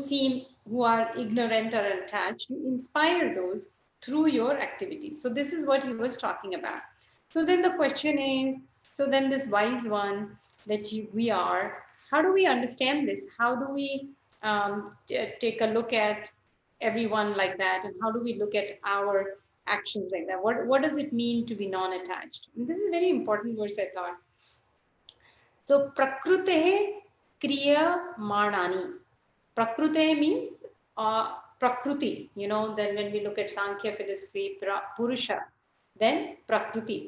are ignorant or attached. You inspire those through your activities. So this is what he was talking about. So then the question is, so then this wise one that we are, how do we understand this? How do we take a look at everyone like that, and how do we look at our actions like that? What does it mean to be non-attached? And this is a very important verse, I thought. So prakrute kriya manani. Prakrute means prakruti. You know, then when we look at Sankhya philosophy, purusha, then prakriti.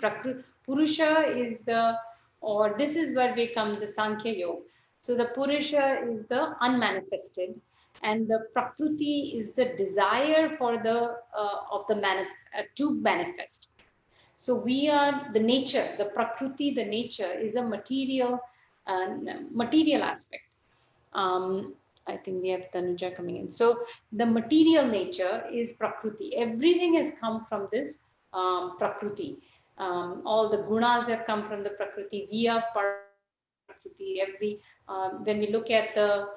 Purusha is the, or this is where we come the Sankhya Yoga. So the purusha is the unmanifested, and the prakriti is the desire for the to manifest. So we are the nature, the prakriti, the nature is a material aspect. I think we have Tanuja coming in. So the material nature is prakriti. Everything has come from this prakriti. All the gunas have come from the prakriti. We are part of prakriti. When we look at the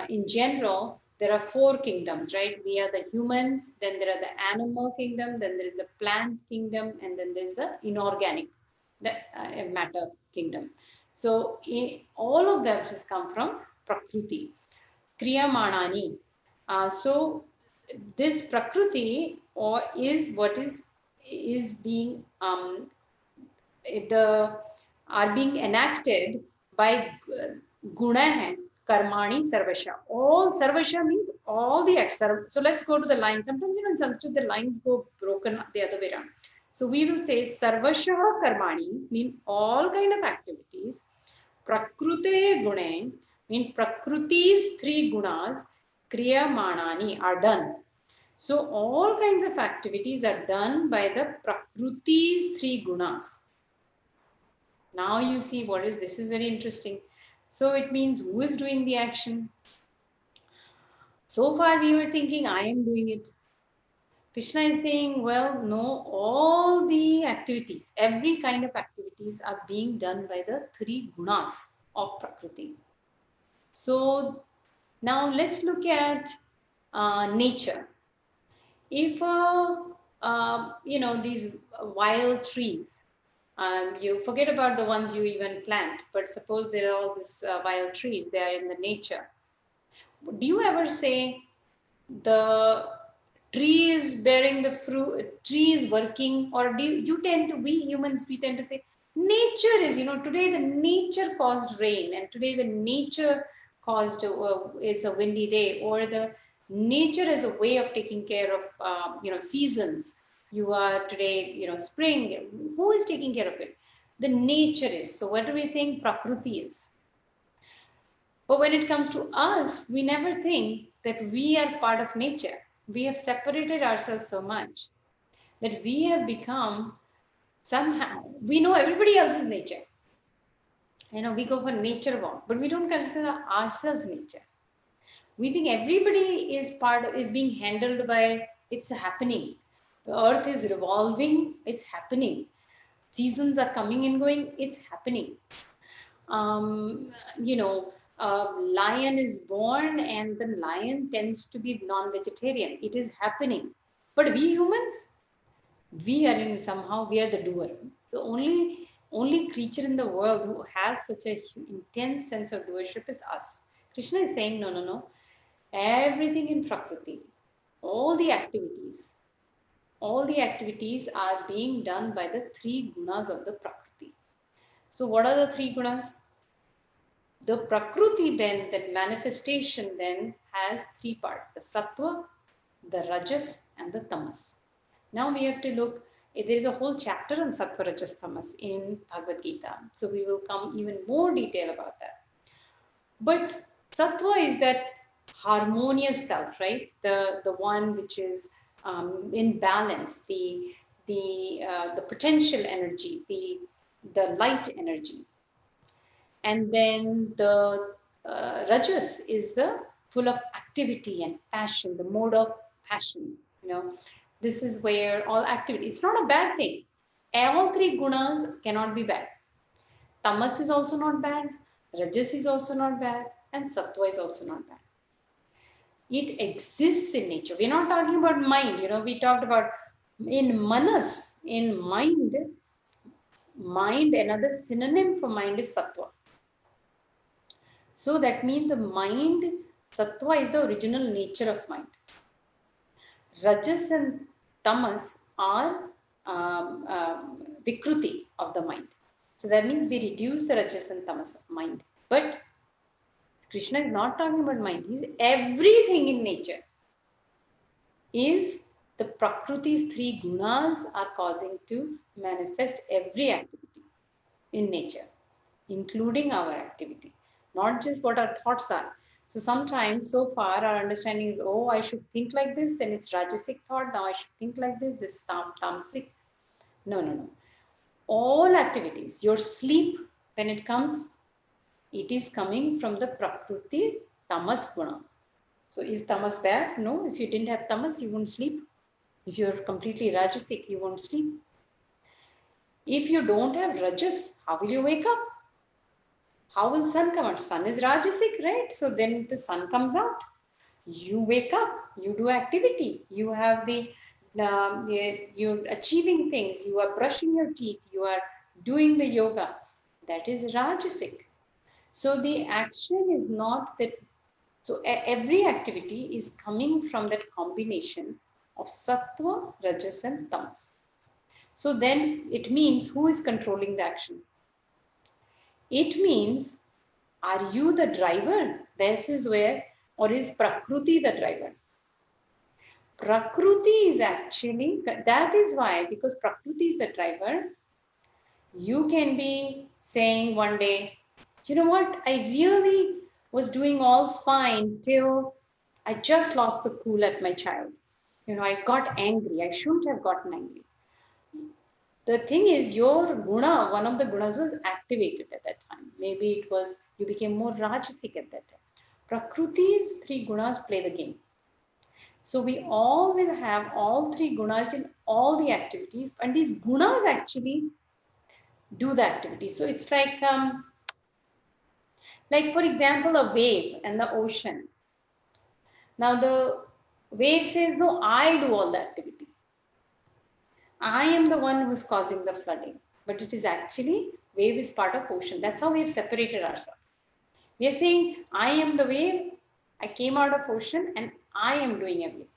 in general, there are 4 kingdoms, right? We are the humans, then there are the animal kingdom, then there is the plant kingdom, and then there's the inorganic, the matter kingdom. So all of them has come from prakriti. Kriya manani. So this prakriti or is what is being are being enacted by guna hai karmani sarvasha. All sarvasha means all the acts. So let's go to the line. Sometimes in Sanskrit the lines go broken the other way around. So we will say sarvasha karmani mean all kind of activities. Prakrute gune mean prakriti's 3 gunas kriya manani are done. So all kinds of activities are done by the prakriti's 3 gunas. Now you see what is this is very interesting. So it means who is doing the action? So far we were thinking I am doing it. Krishna is saying, well, no, all the activities, every kind of activities are being done by the 3 gunas of Prakriti. So now let's look at nature. If, you know, these wild trees, you forget about the ones you even plant, but suppose there are all these wild trees, they are in the nature. Do you ever say the tree is bearing the fruit, tree is working, or do you tend to, we humans, we tend to say nature is, you know, today the nature caused rain, and today the nature caused is a windy day, or the nature is a way of taking care of you know, seasons. You are today, you know, spring. Who is taking care of it? The nature is. So what are we saying? Prakriti is. But when it comes to us, we never think that we are part of nature. We have separated ourselves so much that we have become somehow, we know everybody else's nature. You know, we go for nature walk, but we don't consider ourselves nature. We think everybody is being handled by, it's happening. The earth is revolving, it's happening. Seasons are coming and going, it's happening. You know, lion is born and the lion tends to be non-vegetarian. It is happening. But we humans, we are in somehow, we are the doer. The only creature in the world who has such a intense sense of doership is us. Krishna is saying, no, no, no. Everything in Prakriti, all the activities are being done by the 3 gunas of the Prakriti. So what are the 3 gunas? The Prakriti then, that manifestation then has 3 parts, the Sattva, the Rajas and the Tamas. Now we have to look There is a whole chapter on Sattva, Rajas, Tamas in Bhagavad Gita. So we will come even more detail about that. But Sattva is that harmonious self, right? The one which is in balance, the potential energy, the light energy. And then the Rajas is the full of activity and passion, the mode of passion. This is where all activity. It's not a bad thing. All three gunas cannot be bad. Tamas is also not bad. Rajas is also not bad. And Sattva is also not bad. It exists in nature. We're not talking about mind. We talked about in manas, in mind. Mind, another synonym for mind is Sattva. So that means the mind, Sattva is the original nature of mind. Rajas and Tamas are Vikruti of the mind. So that means we reduce the Rajas and Tamas of mind. But Krishna is not talking about mind. He's everything in nature. Is the Prakriti's three gunas are causing to manifest every activity in nature, including our activity, not just what our thoughts are. So sometimes, so far, our understanding is, oh, I should think like this, then it's Rajasic thought, now I should think like this is Tamasic. No. All activities, your sleep, when it comes, it is coming from the Prakriti Tamas Guna. So is Tamas bad? No. If you didn't have Tamas, you won't sleep. If you're completely Rajasic, you won't sleep. If you don't have Rajas, how will you wake up? How will sun come out? Sun is Rajasic, right? So then the sun comes out. You wake up, you do activity, you have you're achieving things, you are brushing your teeth, you are doing the yoga. That is Rajasic. So the action is not that. So every activity is coming from that combination of Sattva, Rajas and Tamas. So then it means who is controlling the action? It means, are you the driver? This is where, or is Prakriti the driver? Prakriti is actually, that is why, because Prakriti is the driver, you can be saying one day, you know what, I really was doing all fine till I just lost the cool at my child. I got angry. I shouldn't have gotten angry. The thing is, your guna, one of the gunas was activated at that time. Maybe it was, you became more Rajasic at that time. Prakriti's three gunas play the game. So we all will have all three gunas in all the activities, and these gunas actually do the activity. So it's like for example, a wave and the ocean. Now the wave says, no, I do all the activity. I am the one who's causing the flooding. But it is actually, wave is part of ocean. That's how we have separated ourselves. We are saying, I am the wave, I came out of ocean and I am doing everything.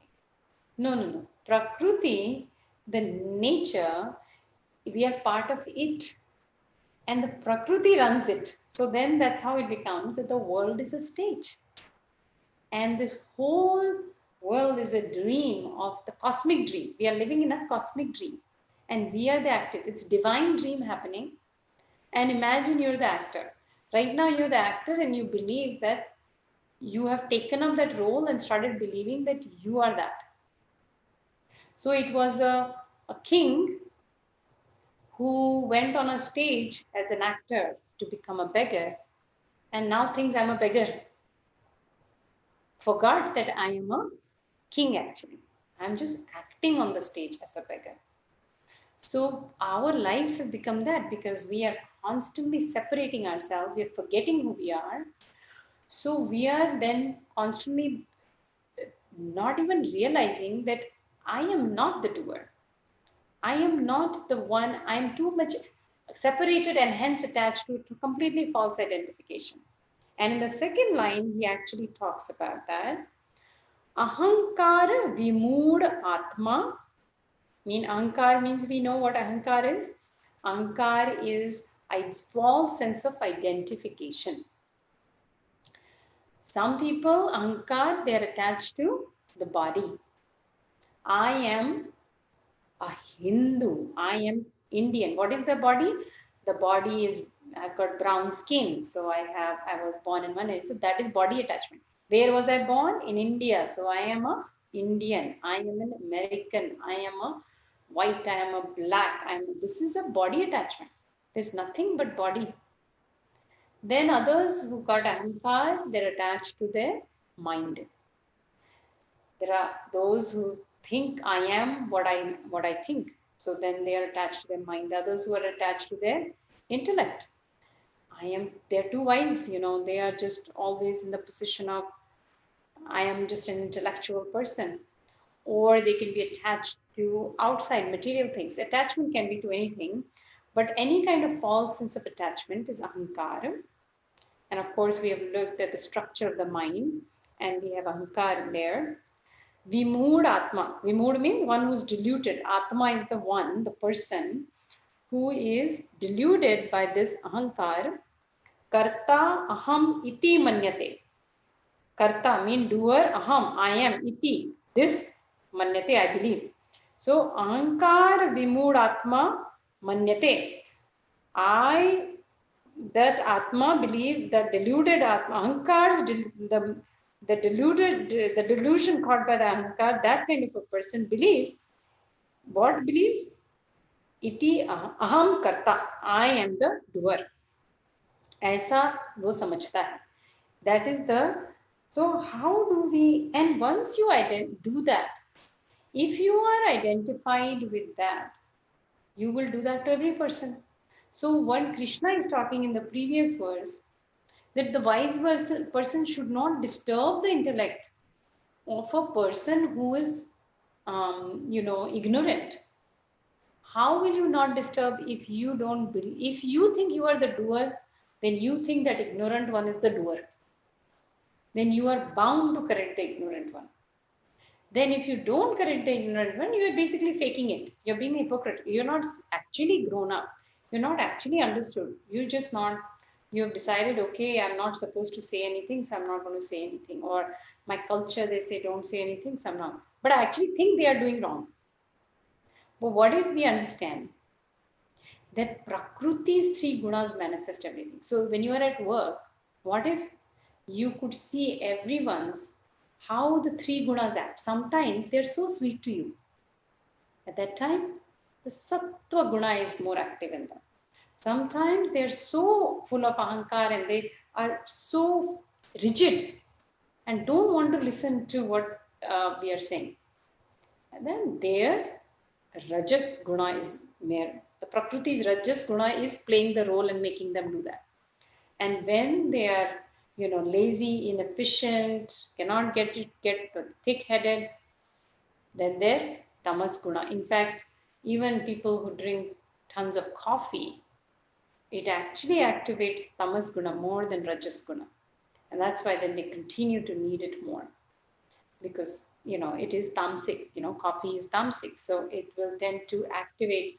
No. Prakriti, the nature, we are part of it. And the Prakriti runs it. So then that's how it becomes that the world is a stage. And this whole world is a dream of the cosmic dream. We are living in a cosmic dream. And we are the actors. It's divine dream happening. And imagine you're the actor. Right now you're the actor and you believe that you have taken up that role and started believing that you are that. So it was a king who went on a stage as an actor to become a beggar. And now thinks I'm a beggar. Forgot that I am a king actually. I'm just acting on the stage as a beggar. So our lives have become that because we are constantly separating ourselves. We are forgetting who we are. So we are then constantly not even realizing that I am not the doer. I am not the one. I am too much separated and hence attached to completely false identification. And in the second line, he actually talks about that. Ahankara vimood atma. Ahankar means we know what ahankar is. Ahankar is a false sense of identification. Some people, ahankar, they are attached to the body. I am a Hindu. I am Indian. What is the body? The body is, I've got brown skin, so I was born in one area. So that is body attachment. Where was I born? In India. So I am a Indian. I am an American. I am a white. I am a black. This is a body attachment. There's nothing but body. Then others who got ahankar, they're attached to their mind. There are those who think I am what I think. So then they are attached to their mind. Others who are attached to their intellect. They're too wise, they are just always in the position of I am just an intellectual person. Or they can be attached to outside material things. Attachment can be to anything, but any kind of false sense of attachment is ahankara. And of course, we have looked at the structure of the mind, and we have ahankar in there. Vimud Atma. Vimud means one who is deluded. Atma is the one, the person who is deluded by this ahankar. Karta aham iti manyate. Karta means doer, aham, I am, iti. This manyate, I believe. So ahankar vimud Atma manyate. That Atma believe, the deluded Atma, Ahankar's the delusion caught by the Ahankar, that kind of a person believes, what believes? Iti aham karta, I am the doer. ऐसा वो समझता है. That is so how do we, and once you do that, if you are identified with that, you will do that to every person. So what Krishna is talking in the previous verse, that the wise person should not disturb the intellect of a person who is, ignorant. How will you not disturb if you don't believe? If you think you are the doer, then you think that ignorant one is the doer. Then you are bound to correct the ignorant one. Then if you don't correct the ignorant one, you are basically faking it. You're being a hypocrite. You're not actually grown up. You're not actually understood. You have decided, okay, I'm not supposed to say anything, so I'm not going to say anything. Or my culture, they say don't say anything, so I'm not. But I actually think they are doing wrong. But what if we understand that Prakruti's three gunas manifest everything? So when you are at work, what if you could see everyone's, how the three gunas act? Sometimes they're so sweet to you. At that time, the sattva guna is more active in them. Sometimes they're so full of ahankar and they are so rigid and don't want to listen to what we are saying. And then their rajas guna is mere. The Prakriti's rajas guna is playing the role and making them do that. And when they are, lazy, inefficient, cannot get thick-headed, then their tamas guna. In fact, even people who drink tons of coffee, it actually activates tamas guna more than rajas guna. And that's why then they continue to need it more. Because, it is tamasic, coffee is tamasic. So it will tend to activate,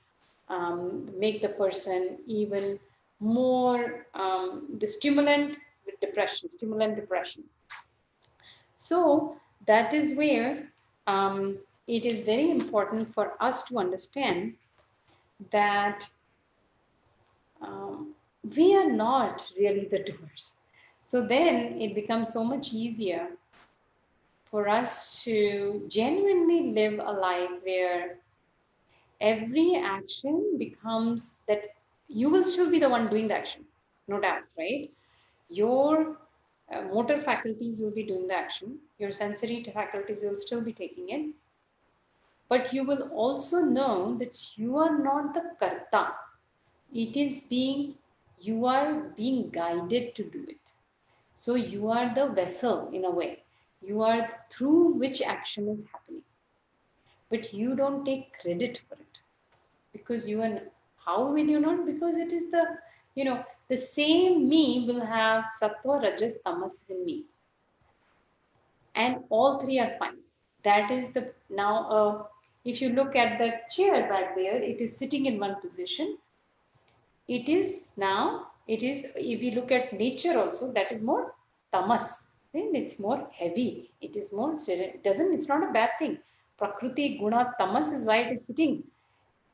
make the person even more the stimulant depression. So that is where it is very important for us to understand that we are not really the doers. So then it becomes so much easier for us to genuinely live a life where every action becomes that you will still be the one doing the action, no doubt, right? Your motor faculties will be doing the action. Your sensory faculties will still be taking it. But you will also know that you are not the karta. You are being guided to do it. So you are the vessel in a way. You are through which action is happening. But you don't take credit for it. Because how will you not? Because it is the same me will have sattva, rajas, tamas in me. And all three are fine. That is if you look at the chair back there, it is sitting in one position. If you look at nature also, that is more tamas. Then it's more heavy. It is more, it's not a bad thing. Prakriti, Guna, Tamas is why it is sitting.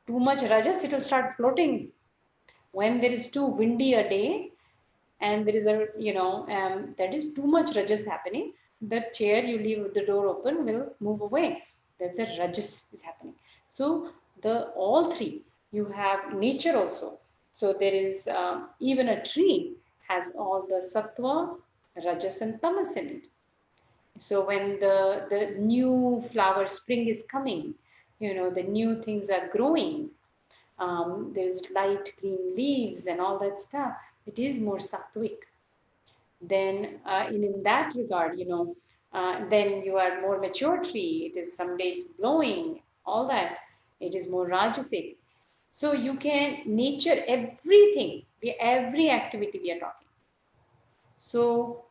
Too much Rajas, it will start floating. When there is too windy a day and there is a, that is too much Rajas happening, the chair you leave with the door open will move away. That's a Rajas is happening. So all three, you have nature also. So there is even a tree has all the Sattva, Rajas and Tamas in it. So when the new flower spring is coming, the new things are growing, there's light green leaves and all that stuff, it is more sattvic. Then in that regard, then you are more mature tree, it is someday it's blowing, all that, it is more rajasic. So you can nature everything, every activity we are talking. So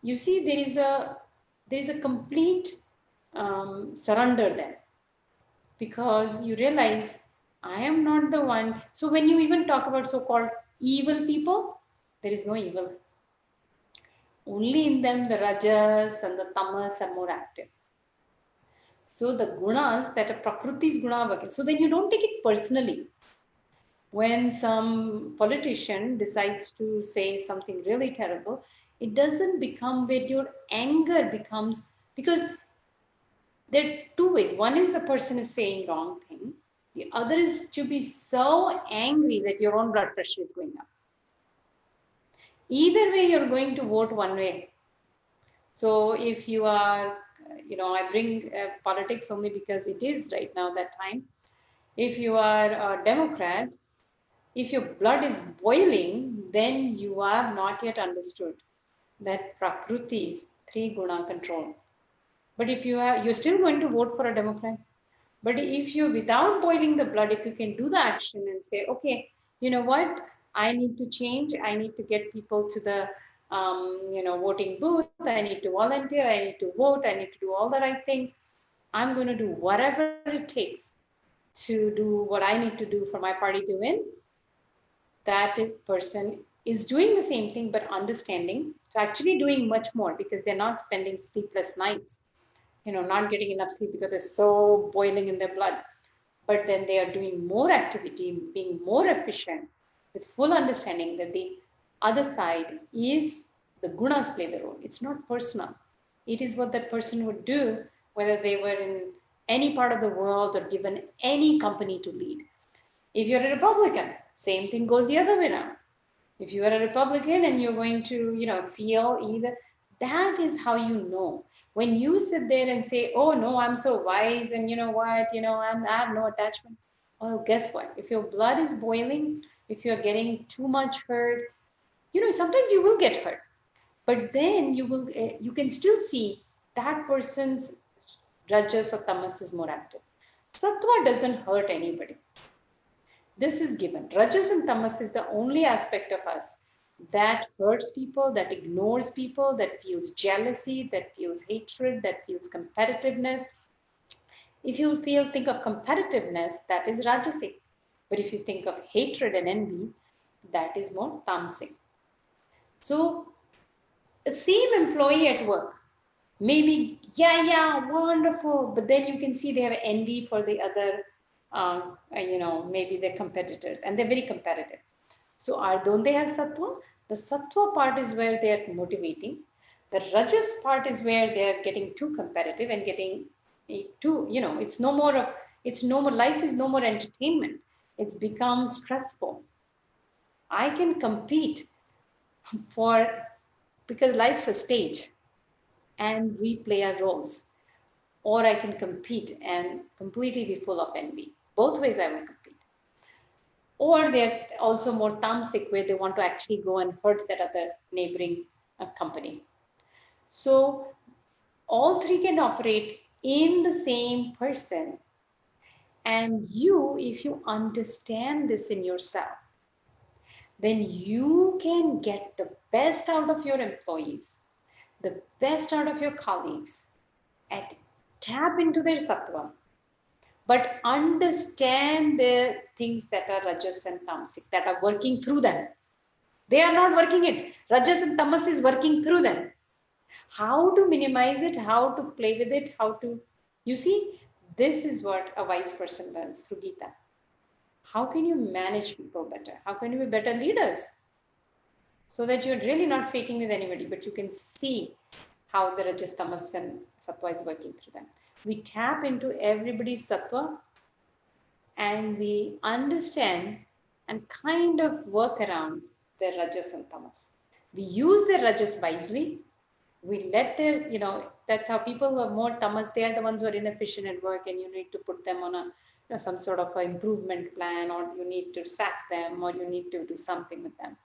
you see there is a complete surrender there, because you realize I am not the one. So when you even talk about so-called evil people, there is no evil. Only in them the rajas and the tamas are more active. So the gunas, that are Prakriti's guna working. So then you don't take it personally. When some politician decides to say something really terrible, it doesn't become where your anger becomes, because there are two ways. One is the person is saying wrong thing. The other is to be so angry that your own blood pressure is going up. Either way, you're going to vote one way. So if you are, I bring politics only because it is right now that time. If you are a Democrat, if your blood is boiling, then you are not yet understood that Prakriti is three guna control. But if you're still going to vote for a Democrat. But if you, without boiling the blood, if you can do the action and say, okay, you know what, I need to change, I need to get people to the, voting booth, I need to volunteer, I need to vote, I need to do all the right things. I'm going to do whatever it takes to do what I need to do for my party to win. That person is doing the same thing, but understanding, so actually doing much more, because they're not spending sleepless nights, not getting enough sleep because they're so boiling in their blood. But then they are doing more activity, being more efficient, with full understanding that the other side is the gunas play the role. It's not personal. It is what that person would do, whether they were in any part of the world or given any company to lead. If you're a Republican, same thing goes the other way around. If you are a Republican and you're going to, feel either, that is how you know. When you sit there and say, oh no, I'm so wise and you know what, I have no attachment. Well, guess what? If your blood is boiling, if you're getting too much hurt, sometimes you will get hurt. But then you can still see that person's rajas or tamas is more active. Sattva doesn't hurt anybody. This is given. Rajas and tamas is the only aspect of us that hurts people, that ignores people, that feels jealousy, that feels hatred, that feels competitiveness. If you think of competitiveness, that is rajasic. But if you think of hatred and envy, that is more tamasic. So the same employee at work, maybe, yeah, wonderful, but then you can see they have envy for the other, maybe their competitors, and they're very competitive. So don't they have sattva? The sattva part is where they are motivating. The rajas part is where they are getting too competitive and getting too, it's no more, life is no more entertainment. It's become stressful. I can compete because life's a stage and we play our roles. Or I can compete and completely be full of envy. Both ways I will compete. Or they're also more tamasic, where they want to actually go and hurt that other neighboring company. So all three can operate in the same person. And if you understand this in yourself, then you can get the best out of your employees, the best out of your colleagues, and tap into their sattva, but understand the things that are rajas and tamasic that are working through them. They are not working it. Rajas and tamas is working through them. How to minimize it, how to play with it, you see, This is what a wise person learns through Gita. How can you manage people better? How can you be better leaders? So that you're really not faking with anybody, but you can see how the Rajas, Tamas, and Sattva is working through them. We tap into everybody's Sattva and we understand and kind of work around their Rajas and Tamas. We use their Rajas wisely. We let their, that's how people who are more Tamas, they are the ones who are inefficient at work, and you need to put them on some sort of an improvement plan, or you need to sack them, or you need to do something with them.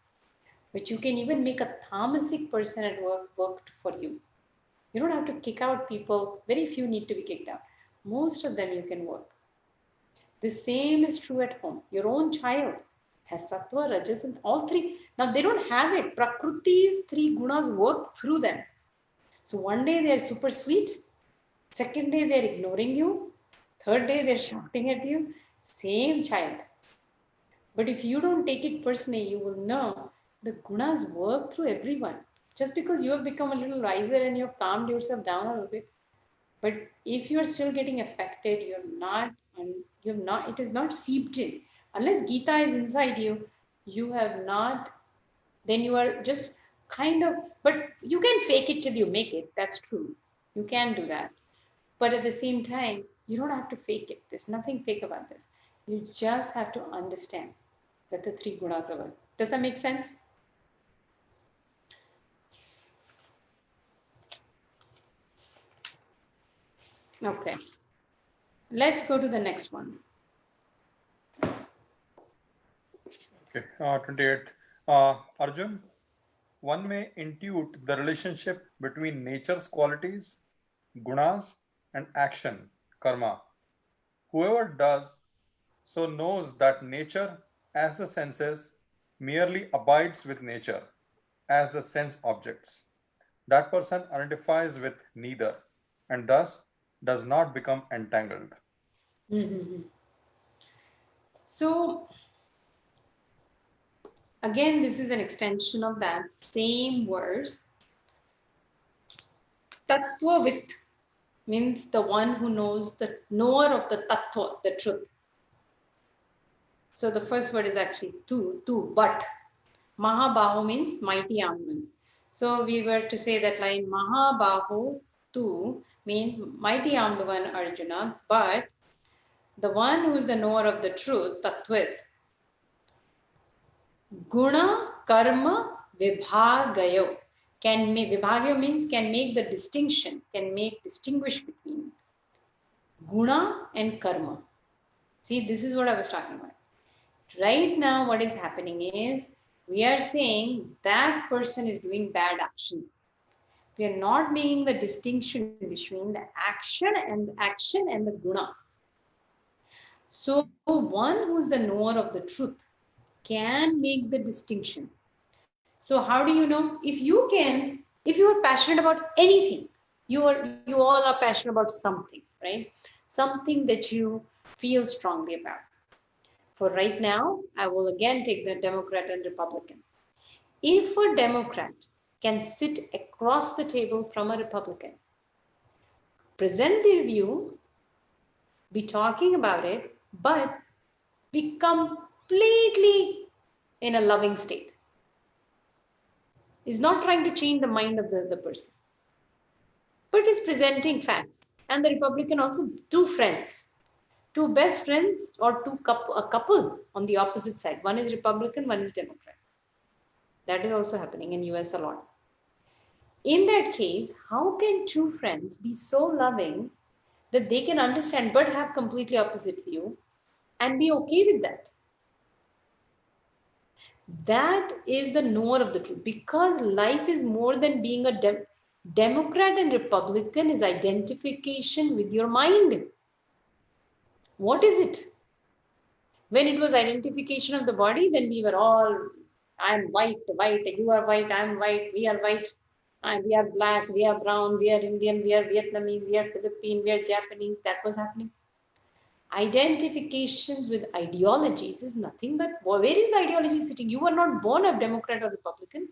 But you can even make a tamasic person at work for you. You don't have to kick out people. Very few need to be kicked out. Most of them you can work. The same is true at home. Your own child has sattva, rajas, and all three. Now they don't have it. Prakriti's three gunas work through them. So one day they're super sweet. Second day they're ignoring you. Third day they're shouting at you. Same child. But if you don't take it personally, you will know the gunas work through everyone. Just because you have become a little wiser and you have calmed yourself down a little bit, but if you are still getting affected, it is not seeped in. Unless Gita is inside you, you have not, then you are just kind of, but you can fake it till you make it. That's true. You can do that. But at the same time, you don't have to fake it. There's nothing fake about this. You just have to understand that the three gunas are one. Does that make sense? Okay. Let's go to the next one. Okay, 28th. Arjun, one may intuit the relationship between nature's qualities, gunas, and action, karma. Whoever does so knows that nature, as the senses, merely abides with nature, as the sense objects. That person identifies with neither, and thus does not become entangled. Mm-hmm. So, again, this is an extension of that same verse. Tattvavit means the one who knows, the knower of the tattva, the truth. So the first word is actually tu, but. Mahabahu means mighty armaments. So we were to say that line, Mahabahu tu means mighty armed one Arjuna, but the one who is the knower of the truth, Tattvit, Guna, Karma, Vibhagayo. Vibhagayo means can make the distinction, can distinguish between Guna and Karma. See, this is what I was talking about. Right now, what is happening is, we are saying that person is doing bad action. We are not making the distinction between the action and the guna. So one who is the knower of the truth can make the distinction. So how do you know? If you are passionate about anything, you all are passionate about something, right? Something that you feel strongly about. For right now, I will again take the Democrat and Republican. If a Democrat can sit across the table from a Republican, present their view, be talking about it, but be completely in a loving state, is not trying to change the mind of the other person, but is presenting facts. And the Republican also, two friends, two best friends, or a couple on the opposite side. One is Republican, one is Democrat. That is also happening in US a lot. In that case, how can two friends be so loving that they can understand but have completely opposite view and be okay with that? That is the knower of the truth, because life is more than being a Democrat and Republican is identification with your mind. What is it? When it was identification of the body, then we were all, I'm white, you are white, I'm white, we are white, we are black, we are brown, we are Indian, we are Vietnamese, we are Philippine, we are Japanese. That was happening. Identifications with ideologies is nothing but, where is the ideology sitting? You were not born a Democrat or Republican.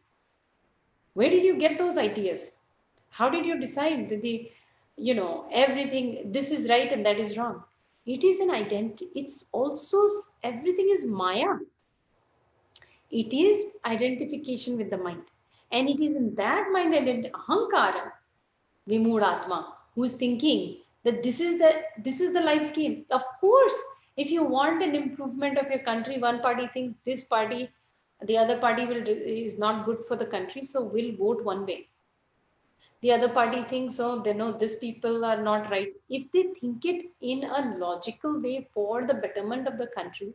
Where did you get those ideas? How did you decide that everything, this is right and that is wrong. It is an identity. It's also, everything is Maya. It is identification with the mind. And it is in that mind, Ahankara, Vimudatma, who is thinking that this is the life scheme. Of course, if you want an improvement of your country, one party thinks this party, the other party is not good for the country, so we'll vote one way. The other party thinks, oh, they know these people are not right. If they think it in a logical way for the betterment of the country,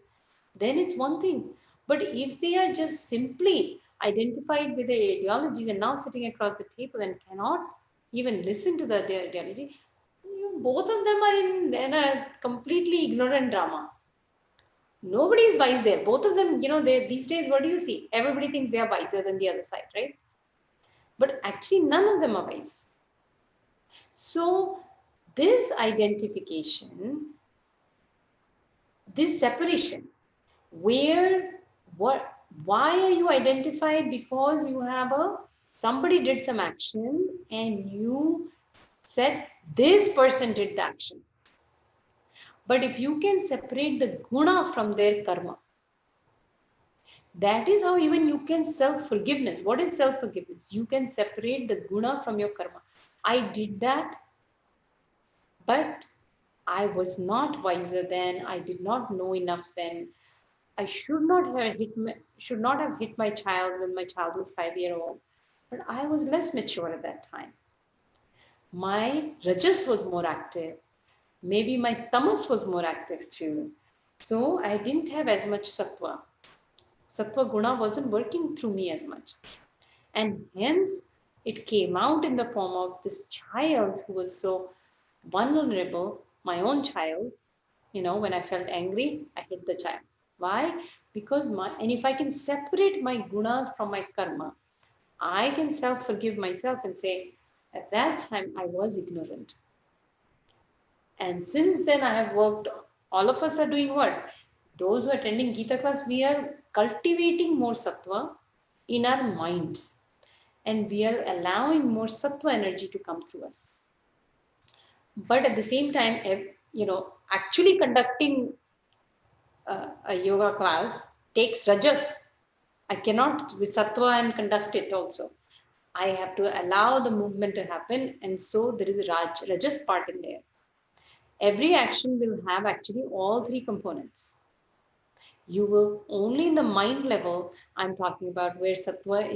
then it's one thing. But if they are just simply identified with their ideologies and now sitting across the table and cannot even listen to their ideology, both of them are in a completely ignorant drama. Nobody is wise there. Both of them, these days, what do you see? Everybody thinks they are wiser than the other side, right? But actually, none of them are wise. So, this identification, this separation, why are you identified? Because you have somebody did some action and you said this person did the action. But if you can separate the guna from their karma, that is how even you can self-forgiveness. What is self-forgiveness? You can separate the guna from your karma. I did that, but I was not wiser then. I did not know enough then. I should not have hit my child when my child was 5 years old. But I was less mature at that time. My rajas was more active. Maybe my tamas was more active too. So I didn't have as much sattva. Sattva guna wasn't working through me as much. And hence it came out in the form of this child who was so vulnerable, my own child. When I felt angry, I hit the child. Why? Because and if I can separate my gunas from my karma, I can self-forgive myself and say, at that time I was ignorant. And since then I have worked, all of us are doing what? Those who are attending Gita class, we are cultivating more sattva in our minds. And we are allowing more sattva energy to come through us. But at the same time, actually conducting a yoga class takes rajas. I cannot with sattva and conduct it also. I have to allow the movement to happen, and so there is a rajas part in there. Every action will have actually all three components. You will only in the mind level, I'm talking about where sattva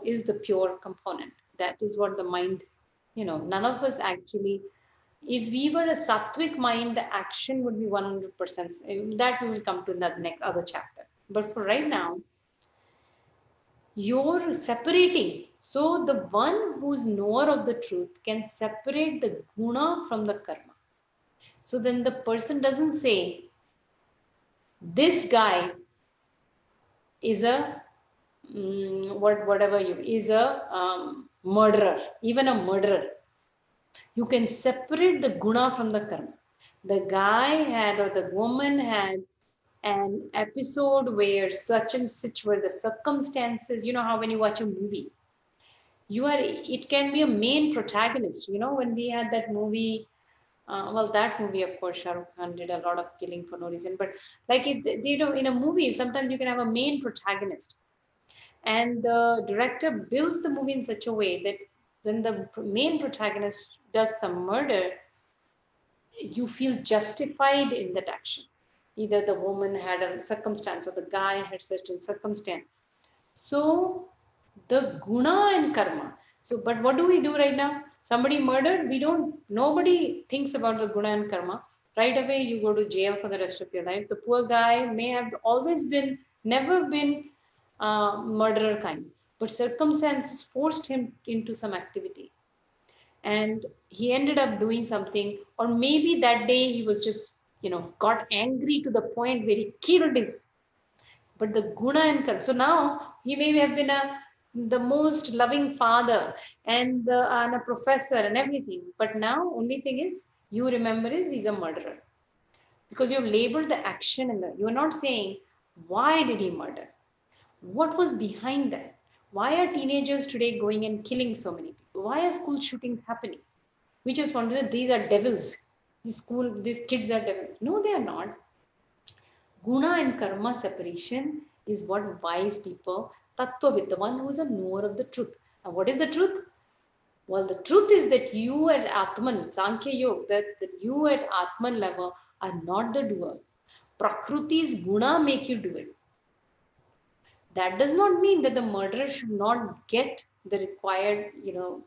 is the pure component. That is what the mind, none of us actually, if we were a sattvic mind, the action would be 100%. That we will come to in the next other chapter. But for right now, you're separating. So the one who's knower of the truth can separate the guna from the karma. So then the person doesn't say, this guy is a murderer, even a murderer. You can separate the guna from the karma. The guy had or the woman had an episode where such and such were the circumstances. You know how when you watch a movie, it can be a main protagonist. When we had that movie, that movie, of course, Shah Rukh Khan did a lot of killing for no reason. But like in a movie, sometimes you can have a main protagonist. And the director builds the movie in such a way that when the main protagonist does some murder, you feel justified in that action. Either the woman had a circumstance or the guy had certain circumstance. So the guna and karma. So, but what do we do right now? Somebody murdered, nobody thinks about the guna and karma. Right away, you go to jail for the rest of your life. The poor guy may have never been murderer kind, but circumstances forced him into some activity. And he ended up doing something, or maybe that day he was just, got angry to the point where he killed but the guna and karma. So now he may have been the most loving father and a professor and everything. But now only thing is, you remember he's a murderer. Because you've labeled the action you're not saying, why did he murder? What was behind that? Why are teenagers today going and killing so many people? Why are school shootings happening? We just wonder that these are devils. These kids are devils. No, they are not. Guna and karma separation is what wise people, tattvavid, the one who is a knower of the truth. And what is the truth? Well, the truth is that you at Atman, Sankhya Yoga, that you at Atman level are not the doer. Prakriti's guna make you do it. That does not mean that the murderer should not get the required,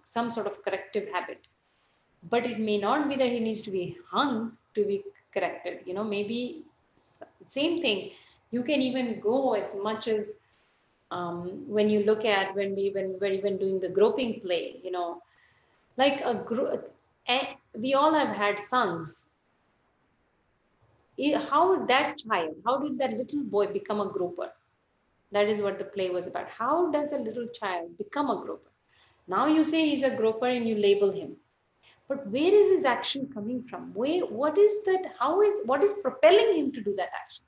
some sort of corrective habit. But it may not be that he needs to be hung to be corrected. Maybe same thing. You can even go as much as when you look at when we're even doing the groping play, like we all have had sons. How did that little boy become a groper? That is what the play was about. How does a little child become a groper? Now you say he's a groper and you label him. But where is his action coming from? What is that? What is propelling him to do that action?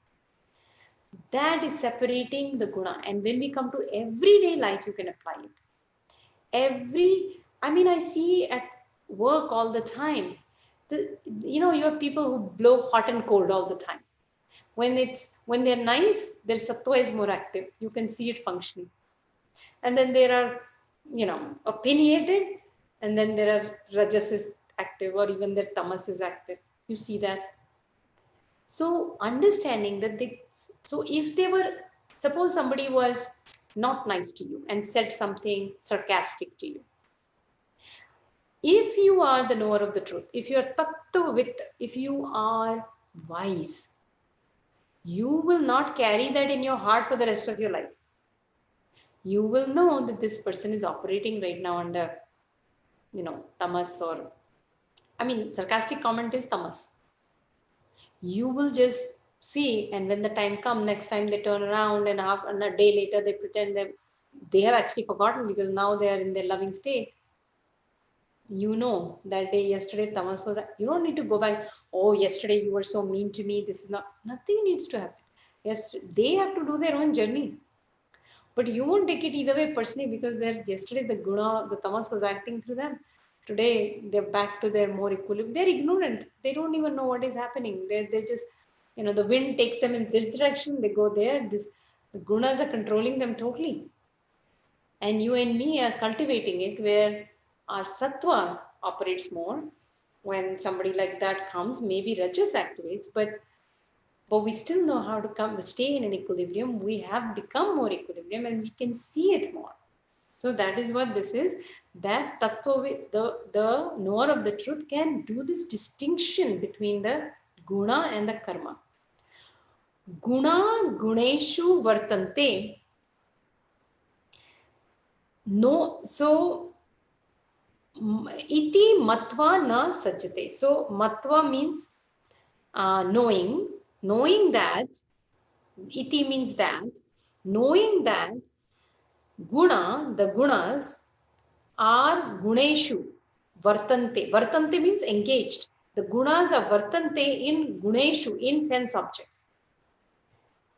That is separating the guna. And when we come to everyday life, you can apply it. I see at work all the time, you have people who blow hot and cold all the time. When they're nice, their sattva is more active. You can see it functioning. And then there are, opinionated, and then there are rajas is active, or even their tamas is active. You see that. So understanding that suppose somebody was not nice to you and said something sarcastic to you. If you are the knower of the truth, if you are tattva-with, if you are wise, you will not carry that in your heart for the rest of your life. You will know that this person is operating right now under, tamas, or, sarcastic comment is tamas. You will just see, and when the time comes, next time they turn around and a day later they pretend that they have actually forgotten because now they are in their loving state. That day, yesterday, tamas was, you don't need to go back. Oh, yesterday you were so mean to me. Nothing needs to happen. Yes, they have to do their own journey. But you won't take it either way personally because yesterday the tamas was acting through them. Today they're back to their more equilibrium. They're ignorant. They don't even know what is happening. They just, the wind takes them in this direction. They go there. The gunas are controlling them totally. And you and me are cultivating it where our sattva operates more. When somebody like that comes, maybe rajas activates, but we still know how to stay in an equilibrium. We have become more equilibrium and we can see it more. So that is what this is. That tattva, the knower of the truth, can do this distinction between the guna and the karma. Guna guneshu vartante. No, so iti matva na sajjate. So matva means knowing that, iti means that, knowing that the gunas are guneshu vartante. Vartante means engaged. The gunas are vartante in guneshu, in sense objects.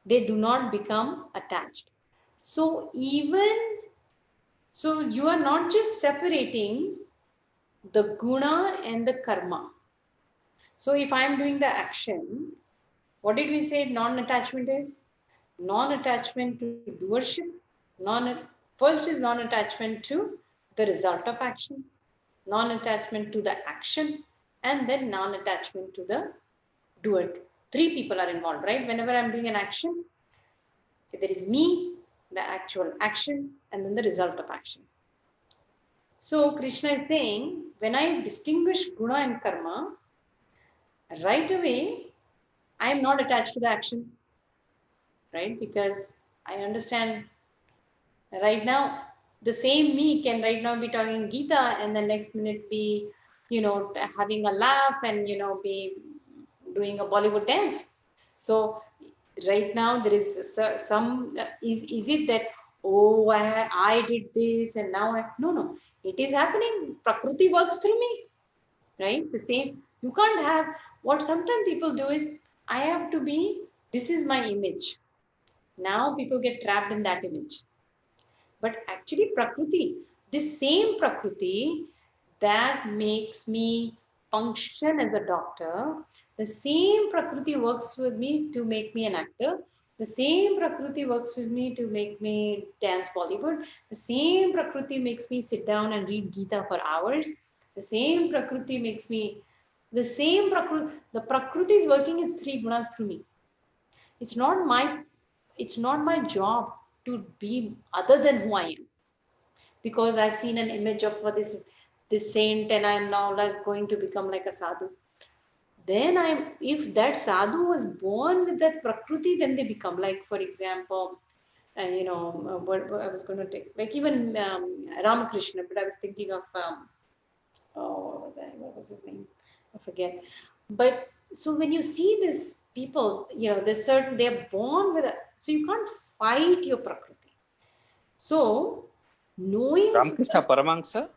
They do not become attached. So you are not just separating the guna and the karma. So if I am doing the action, what did we say non-attachment is? Non-attachment to doership. First is non-attachment to the result of action, non-attachment to the action, and then non-attachment to the doer. 3 people are involved, right? Whenever I'm doing an action, there is me, the actual action, and then the result of action. So Krishna is saying, when I distinguish guna and karma, right away, I am not attached to the action, right? Because I understand right now, the same me can right now be talking Gita and the next minute be, having a laugh and, be doing a Bollywood dance. So right now there is some, is it that, oh, I did this and now no, it is happening. Prakriti works through me, right? The same, you can't have, what sometimes people do is, I have to be, this is my image. Now people get trapped in that image. But actually Prakriti, this same Prakriti that makes me function as a doctor. The same Prakriti works with me to make me an actor. The same Prakriti works with me to make me dance Bollywood. The same Prakriti makes me sit down and read Gita for hours. The same Prakriti makes me, the Prakriti is working its three gunas through me. It's not my job to be other than who I am, because I've seen an image of this saint and I'm now like going to become like a sadhu. Then if that sadhu was born with that prakriti, then they become like, for example, what I was going to take, like even Ramakrishna, but I was thinking of what was his name? I forget. But so when you see these people, they're born with so you can't fight your prakriti. So knowing Ramakrishna Paramahansa?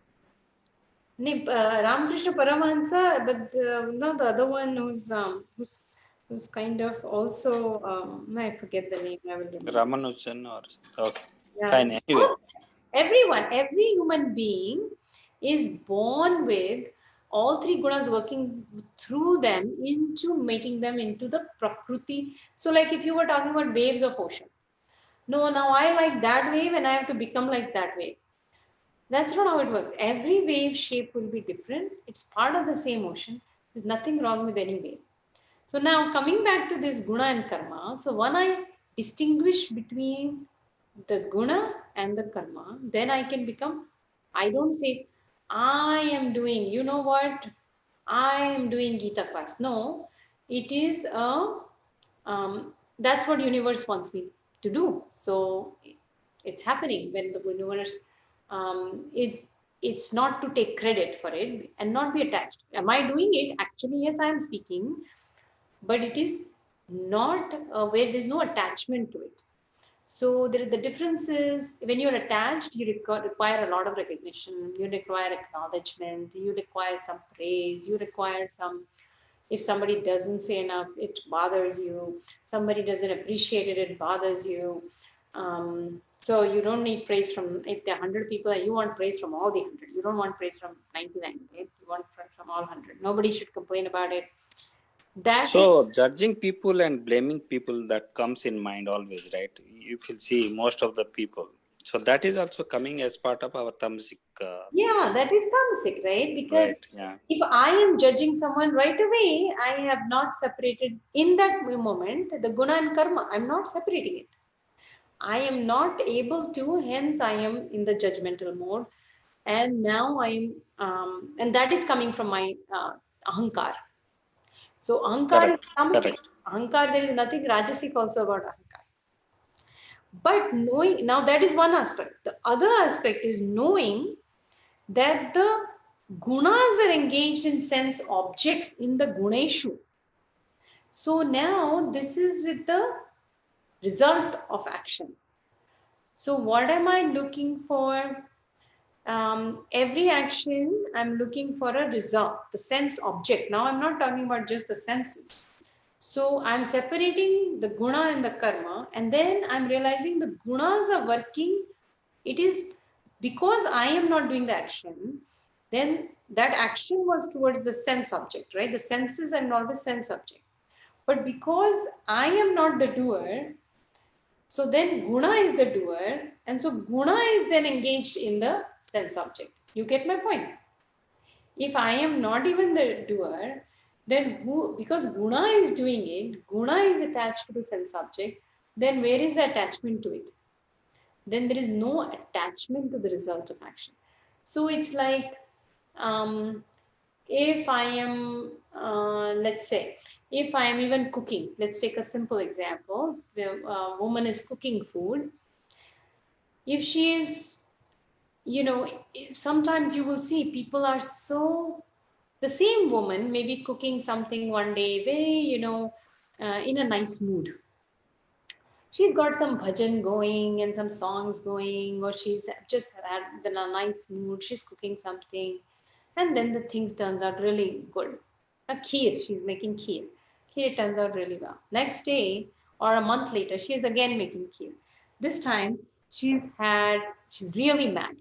Ramakrishna Paramahansa, but the other one who's kind of also I forget the name. I will remember. Ramanujan or okay. Yeah. Fine. Anyway. Every human being is born with all three gunas working through them into making them into the prakriti. So like if you were talking about waves of ocean. No, now I like that wave and I have to become like that wave. That's not how it works. Every wave shape will be different. It's part of the same ocean. There's nothing wrong with any wave. So now coming back to this guna and karma. So when I distinguish between the guna and the karma, then I can become, I don't say, I am doing, you know what? I am doing Gita class. No, it is that's what universe wants me to do. So it's happening when the universe, it's not to take credit for it and not be attached. Am I doing it? Actually, yes, I am speaking, but it is not where there's no attachment to it. So the difference is when you're attached, you require a lot of recognition, you require acknowledgement, you require some praise, you require some, if somebody doesn't say enough, it bothers you. Somebody doesn't appreciate it, it bothers you. So you don't need praise from, if there are 100 people, you want praise from all the 100. You don't want praise from 99. You want from all 100. Nobody should complain about it. So judging people and blaming people, that comes in mind always, right? You will see most of the people. So that is also coming as part of our tamasic. Yeah, that is tamasic, right? Because right, yeah. If I am judging someone right away, I have not separated in that moment the guna and karma. I'm not separating it. I am not able to, hence I am in the judgmental mode. And now and that is coming from my ahankar. So ahankar is tamasic. Ahankar, there is nothing rajasic also about ahankar. But knowing, now that is one aspect. The other aspect is knowing that the gunas are engaged in sense objects in the guneshu. So now this is with the result of action. So what am I looking for? Every action, I'm looking for a result, the sense object. Now I'm not talking about just the senses. So I'm separating the guna and the karma, and then I'm realizing the gunas are working. It is because I am not doing the action, then that action was towards the sense object, right? The senses are always sense object. But because I am not the doer, so then guna is the doer, and so guna is then engaged in the sense object. You get my point? If I am not even the doer, then because guna is doing it, guna is attached to the sense object, then where is the attachment to it? Then there is no attachment to the result of action. So it's like, if I am, let's say, if I am even cooking, let's take a simple example. The woman is cooking food. If she is, sometimes you will see people are so, the same woman may be cooking something one day, very, in a nice mood. She's got some bhajan going and some songs going, or she's just in a nice mood, she's cooking something, and then the things turns out really good. A kheer, she's making kheer. Kheer turns out really well. Next day or a month later, she is again making kheer. This time she's really mad.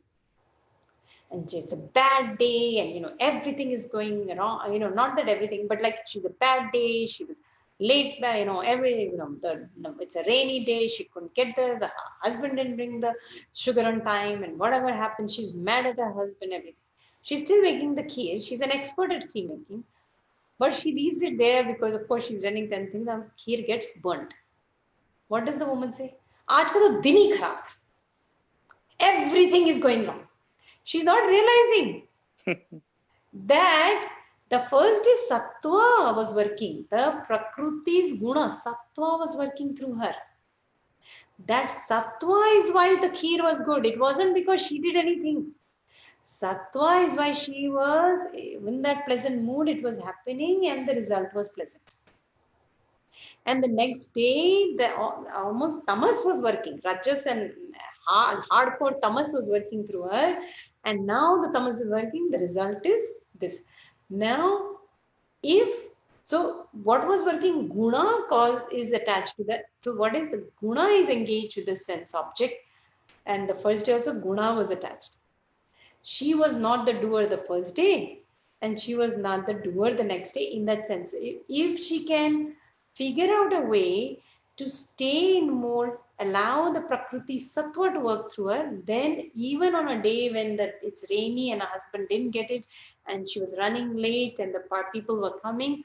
and it's a bad day, and everything is going wrong. Not that everything, but like she's a bad day. She was late by it's a rainy day. She couldn't get the husband didn't bring the sugar on time, and whatever happened, she's mad at her husband. Everything. She's still making the kheer. She's an expert at kheer making, but she leaves it there because of course she's running 10 things. The kheer gets burnt. What does the woman say? आज का तो दिन ही खराब था. Everything is going wrong. She's not realizing that the first is sattva was working. The prakruti's guna, sattva was working through her. That sattva is why the kheer was good. It wasn't because she did anything. Sattva is why she was in that pleasant mood. It was happening and the result was pleasant. And the next day, almost tamas was working. Rajas and hardcore tamas was working through her. And now the tamas is working. The result is this. Now, what was working? Guna is attached to that. So what is the guna is engaged with the sense object. And the first day also guna was attached. She was not the doer the first day. And she was not the doer the next day in that sense. If she can figure out a way to stay in more, allow the prakriti sattva to work through her, then even on a day when it's rainy and her husband didn't get it and she was running late and the people were coming,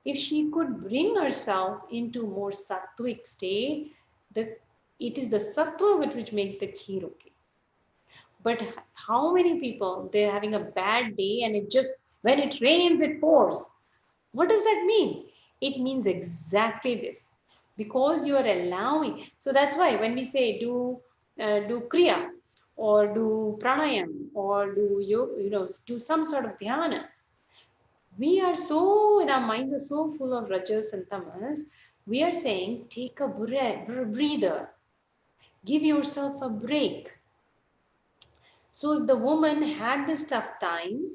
if she could bring herself into more sattvic state, it is the sattva which makes the kheer okay. But how many people, they're having a bad day and when it rains, it pours. What does that mean? It means exactly this, because you are allowing. So that's why when we say do kriya or do pranayam or do some sort of dhyana, we are our minds are so full of rajas and tamas. We are saying, take a breather, give yourself a break. So if the woman had this tough time,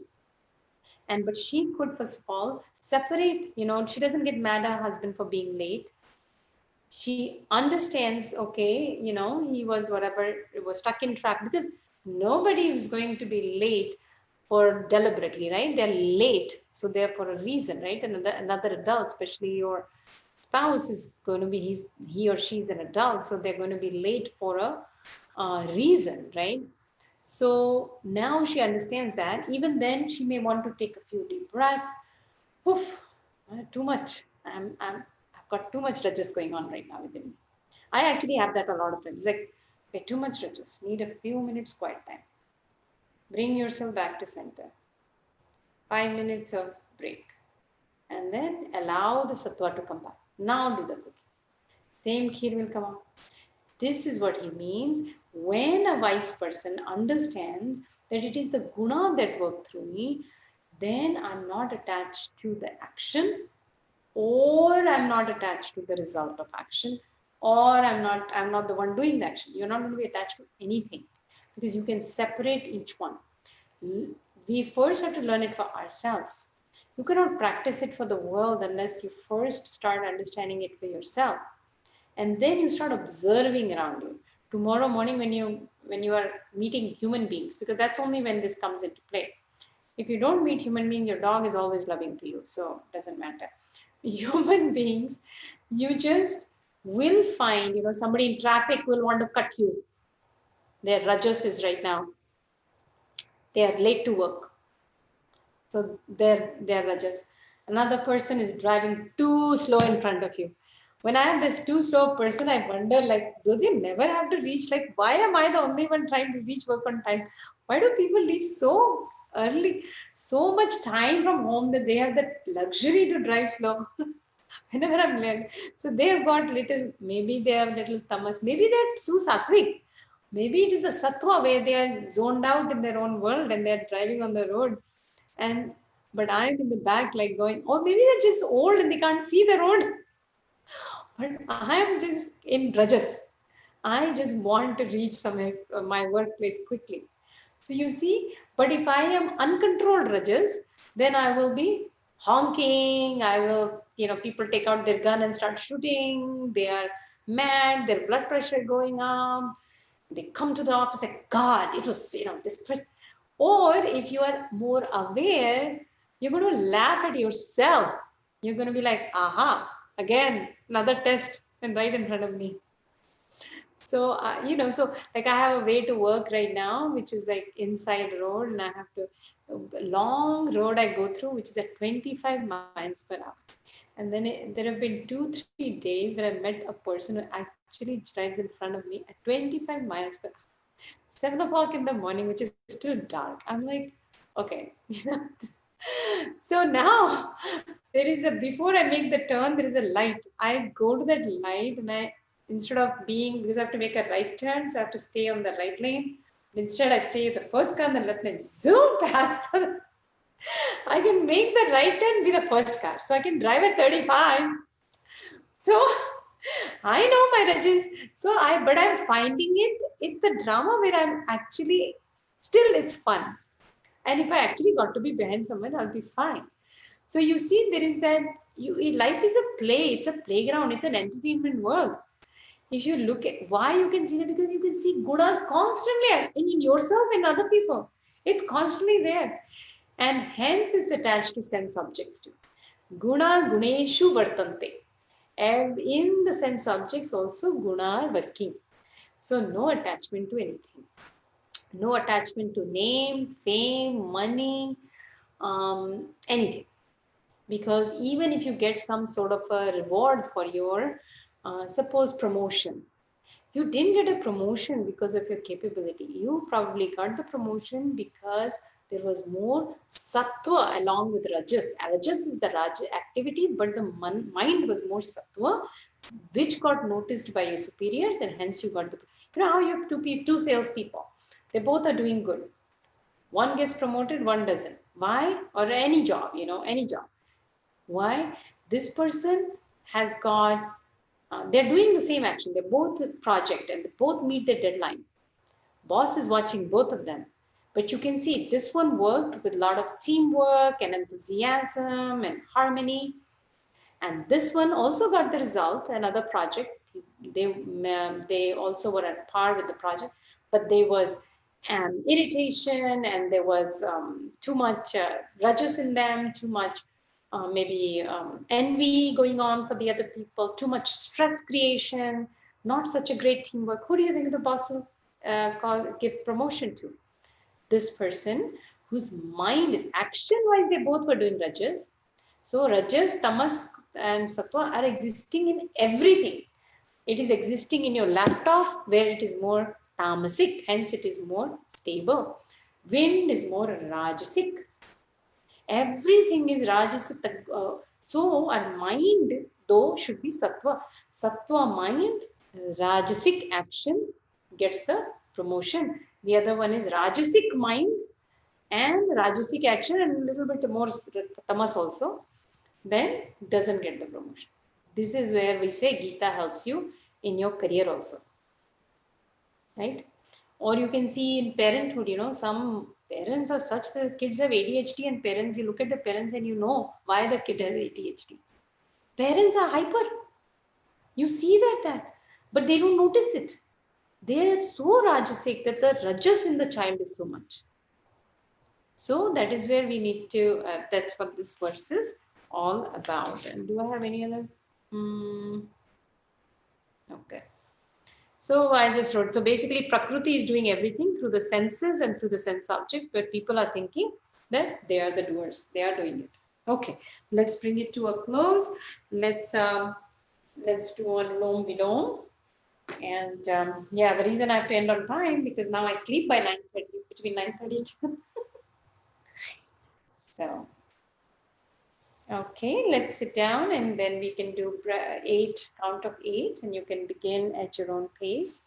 but she could first of all separate, she doesn't get mad at her husband for being late. She understands, okay, he was stuck in traffic, because nobody was going to be late for deliberately, right? They're late, so they're for a reason, right? And another adult, especially your spouse, is going to be he or she's an adult, so they're going to be late for a reason, right? So now she understands that. Even then, she may want to take a few deep breaths. Oof, too much. I've got too much rajas going on right now within me. I actually have that a lot of times. Like, okay, too much rajas. Need a few minutes quiet time. Bring yourself back to center. 5 minutes of break. And then allow the sattva to come back. Now do the cooking. Same kheer will come out. This is what he means. When a wise person understands that it is the guna that work through me, then I'm not attached to the action, or I'm not attached to the result of action, or I'm not the one doing the action. You're not going to be attached to anything, because you can separate each one. We first have to learn it for ourselves. You cannot practice it for the world unless you first start understanding it for yourself. And then you start observing around you. Tomorrow morning when you are meeting human beings, because that's only when this comes into play. If you don't meet human beings, your dog is always loving to you, so it doesn't matter. Human beings, you just will find, somebody in traffic will want to cut you. Their rajas is right now. They are late to work. So they're rajas. Another person is driving too slow in front of you. When I have this too slow person, I wonder, do they never have to reach? Why am I the only one trying to reach work on time? Why do people leave so early, so much time from home that they have that luxury to drive slow? Whenever I'm late. So they have got maybe they have little tamas, maybe they're too sattvic. Maybe it is the sattva where they are zoned out in their own world and they're driving on the road. But I'm in the back going, or maybe they're just old and they can't see the road. But I am just in rajas. I just want to reach somewhere, my workplace quickly. So you see, but if I am uncontrolled rajas, then I will be honking. I will, people take out their gun and start shooting. They are mad. Their blood pressure going up. They come to the office like, God, it was, this person. Or if you are more aware, you're going to laugh at yourself. You're going to be like, aha, again, another test and right in front of me. So, so like I have a way to work right now, which is like inside road, and I have to, a long road I go through, which is at 25 miles per hour. And then there have been 2-3 days where I met a person who actually drives in front of me at 25 miles per hour. 7 o'clock in the morning, which is still dark. I'm like, okay, so now there is a, before I make the turn, there is a light. I go to that light and instead of being, because I have to make a right turn, so I have to stay on the right lane. Instead, I stay at the first car and the left lane, zoom past. So I can make the right turn, be the first car. So I can drive at 35. So I know my rages. But I'm finding it's the drama where I'm actually, still it's fun. And if I actually got to be behind someone, I'll be fine. So you see, there is that, life is a play, it's a playground, it's an entertainment world. If you look at why you can see that, because you can see gunas constantly in yourself and other people. It's constantly there. And hence it's attached to sense objects too. Guna guneshu vartante. And in the sense objects also guna are working. So no attachment to anything. No attachment to name, fame, money, anything. Because even if you get some sort of a reward for your, suppose promotion, you didn't get a promotion because of your capability. You probably got the promotion because there was more sattva along with rajas. Rajas is the raj activity, but the mind was more sattva, which got noticed by your superiors, and hence you got the. You know how you have two salespeople. They both are doing good. One gets promoted, one doesn't. Why? Or any job, any job. Why? This person has got, they're doing the same action. They're both project and they both meet the deadline. Boss is watching both of them. But you can see this one worked with a lot of teamwork and enthusiasm and harmony. And this one also got the result, another project. They also were at par with the project, but there was irritation and there was too much rajas in them, too much maybe envy going on for the other people, too much stress creation, not such a great teamwork. Who do you think the boss will give promotion to? This person whose mind is action-wise, they both were doing rajas. So rajas, tamas, and sattva are existing in everything. It is existing in your laptop where it is more tamasic, hence it is more stable. Wind is more rajasic. Everything is rajasic. So our mind though should be sattva. Sattva mind, rajasic action gets the promotion. The other one is rajasic mind and rajasic action and a little bit more tamas also, then doesn't get the promotion. This is where we say Gita helps you in your career also, right? Or you can see in parenthood, some parents are such that kids have ADHD, and parents, you look at the parents and you know why the kid has ADHD. Parents are hyper. You see that, but they don't notice it. They are so rajasic that the rajas in the child is so much. So that is where we need to, that's what this verse is all about. And do I have any other? Okay. So I just wrote, so basically Prakriti is doing everything through the senses and through the sense objects, but people are thinking that they are the doers. They are doing it. Okay, let's bring it to a close. Let's do Anulom Vilom. And yeah, the reason I have to end on time because now I sleep by 9:30, between 9:30 to so, okay, let's sit down and then we can do 8, count of 8, and you can begin at your own pace.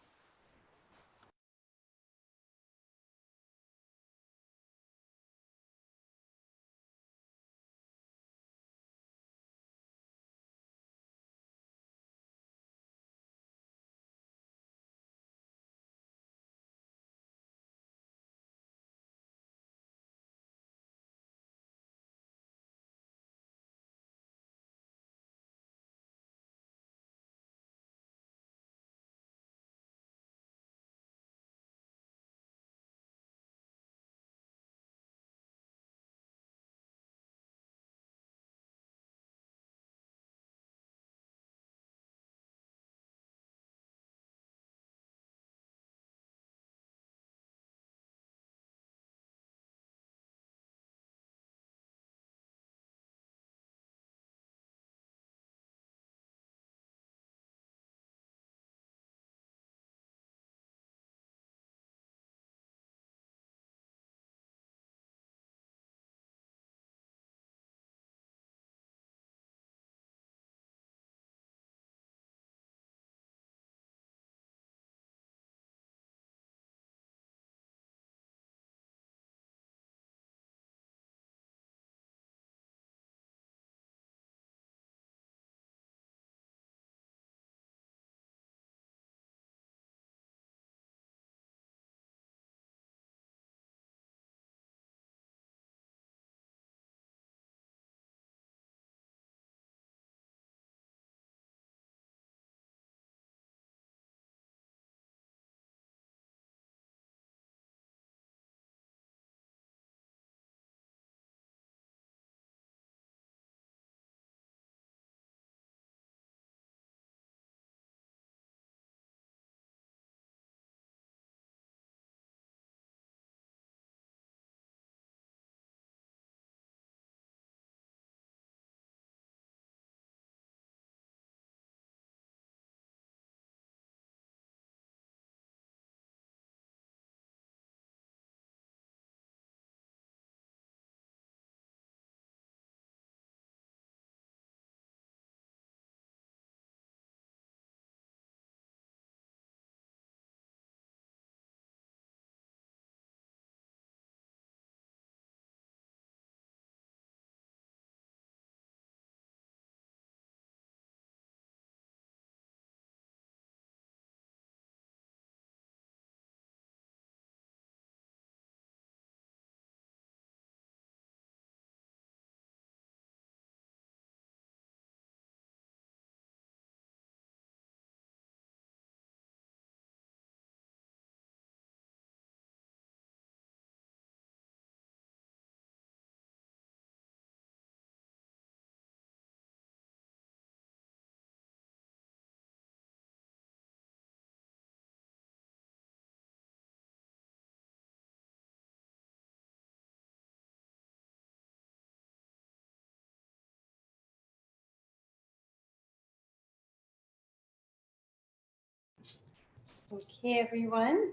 Okay, everyone.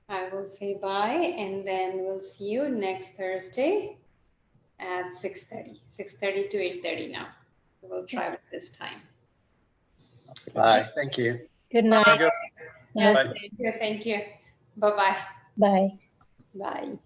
I will say bye, and then we'll see you next Thursday at 6:30. 6:30 to 8:30 now. We'll try with this time. Bye. Thank you. Good Bye. night. Thank you. Yeah, Bye. thank you. Thank you. Bye-bye. Bye. Bye.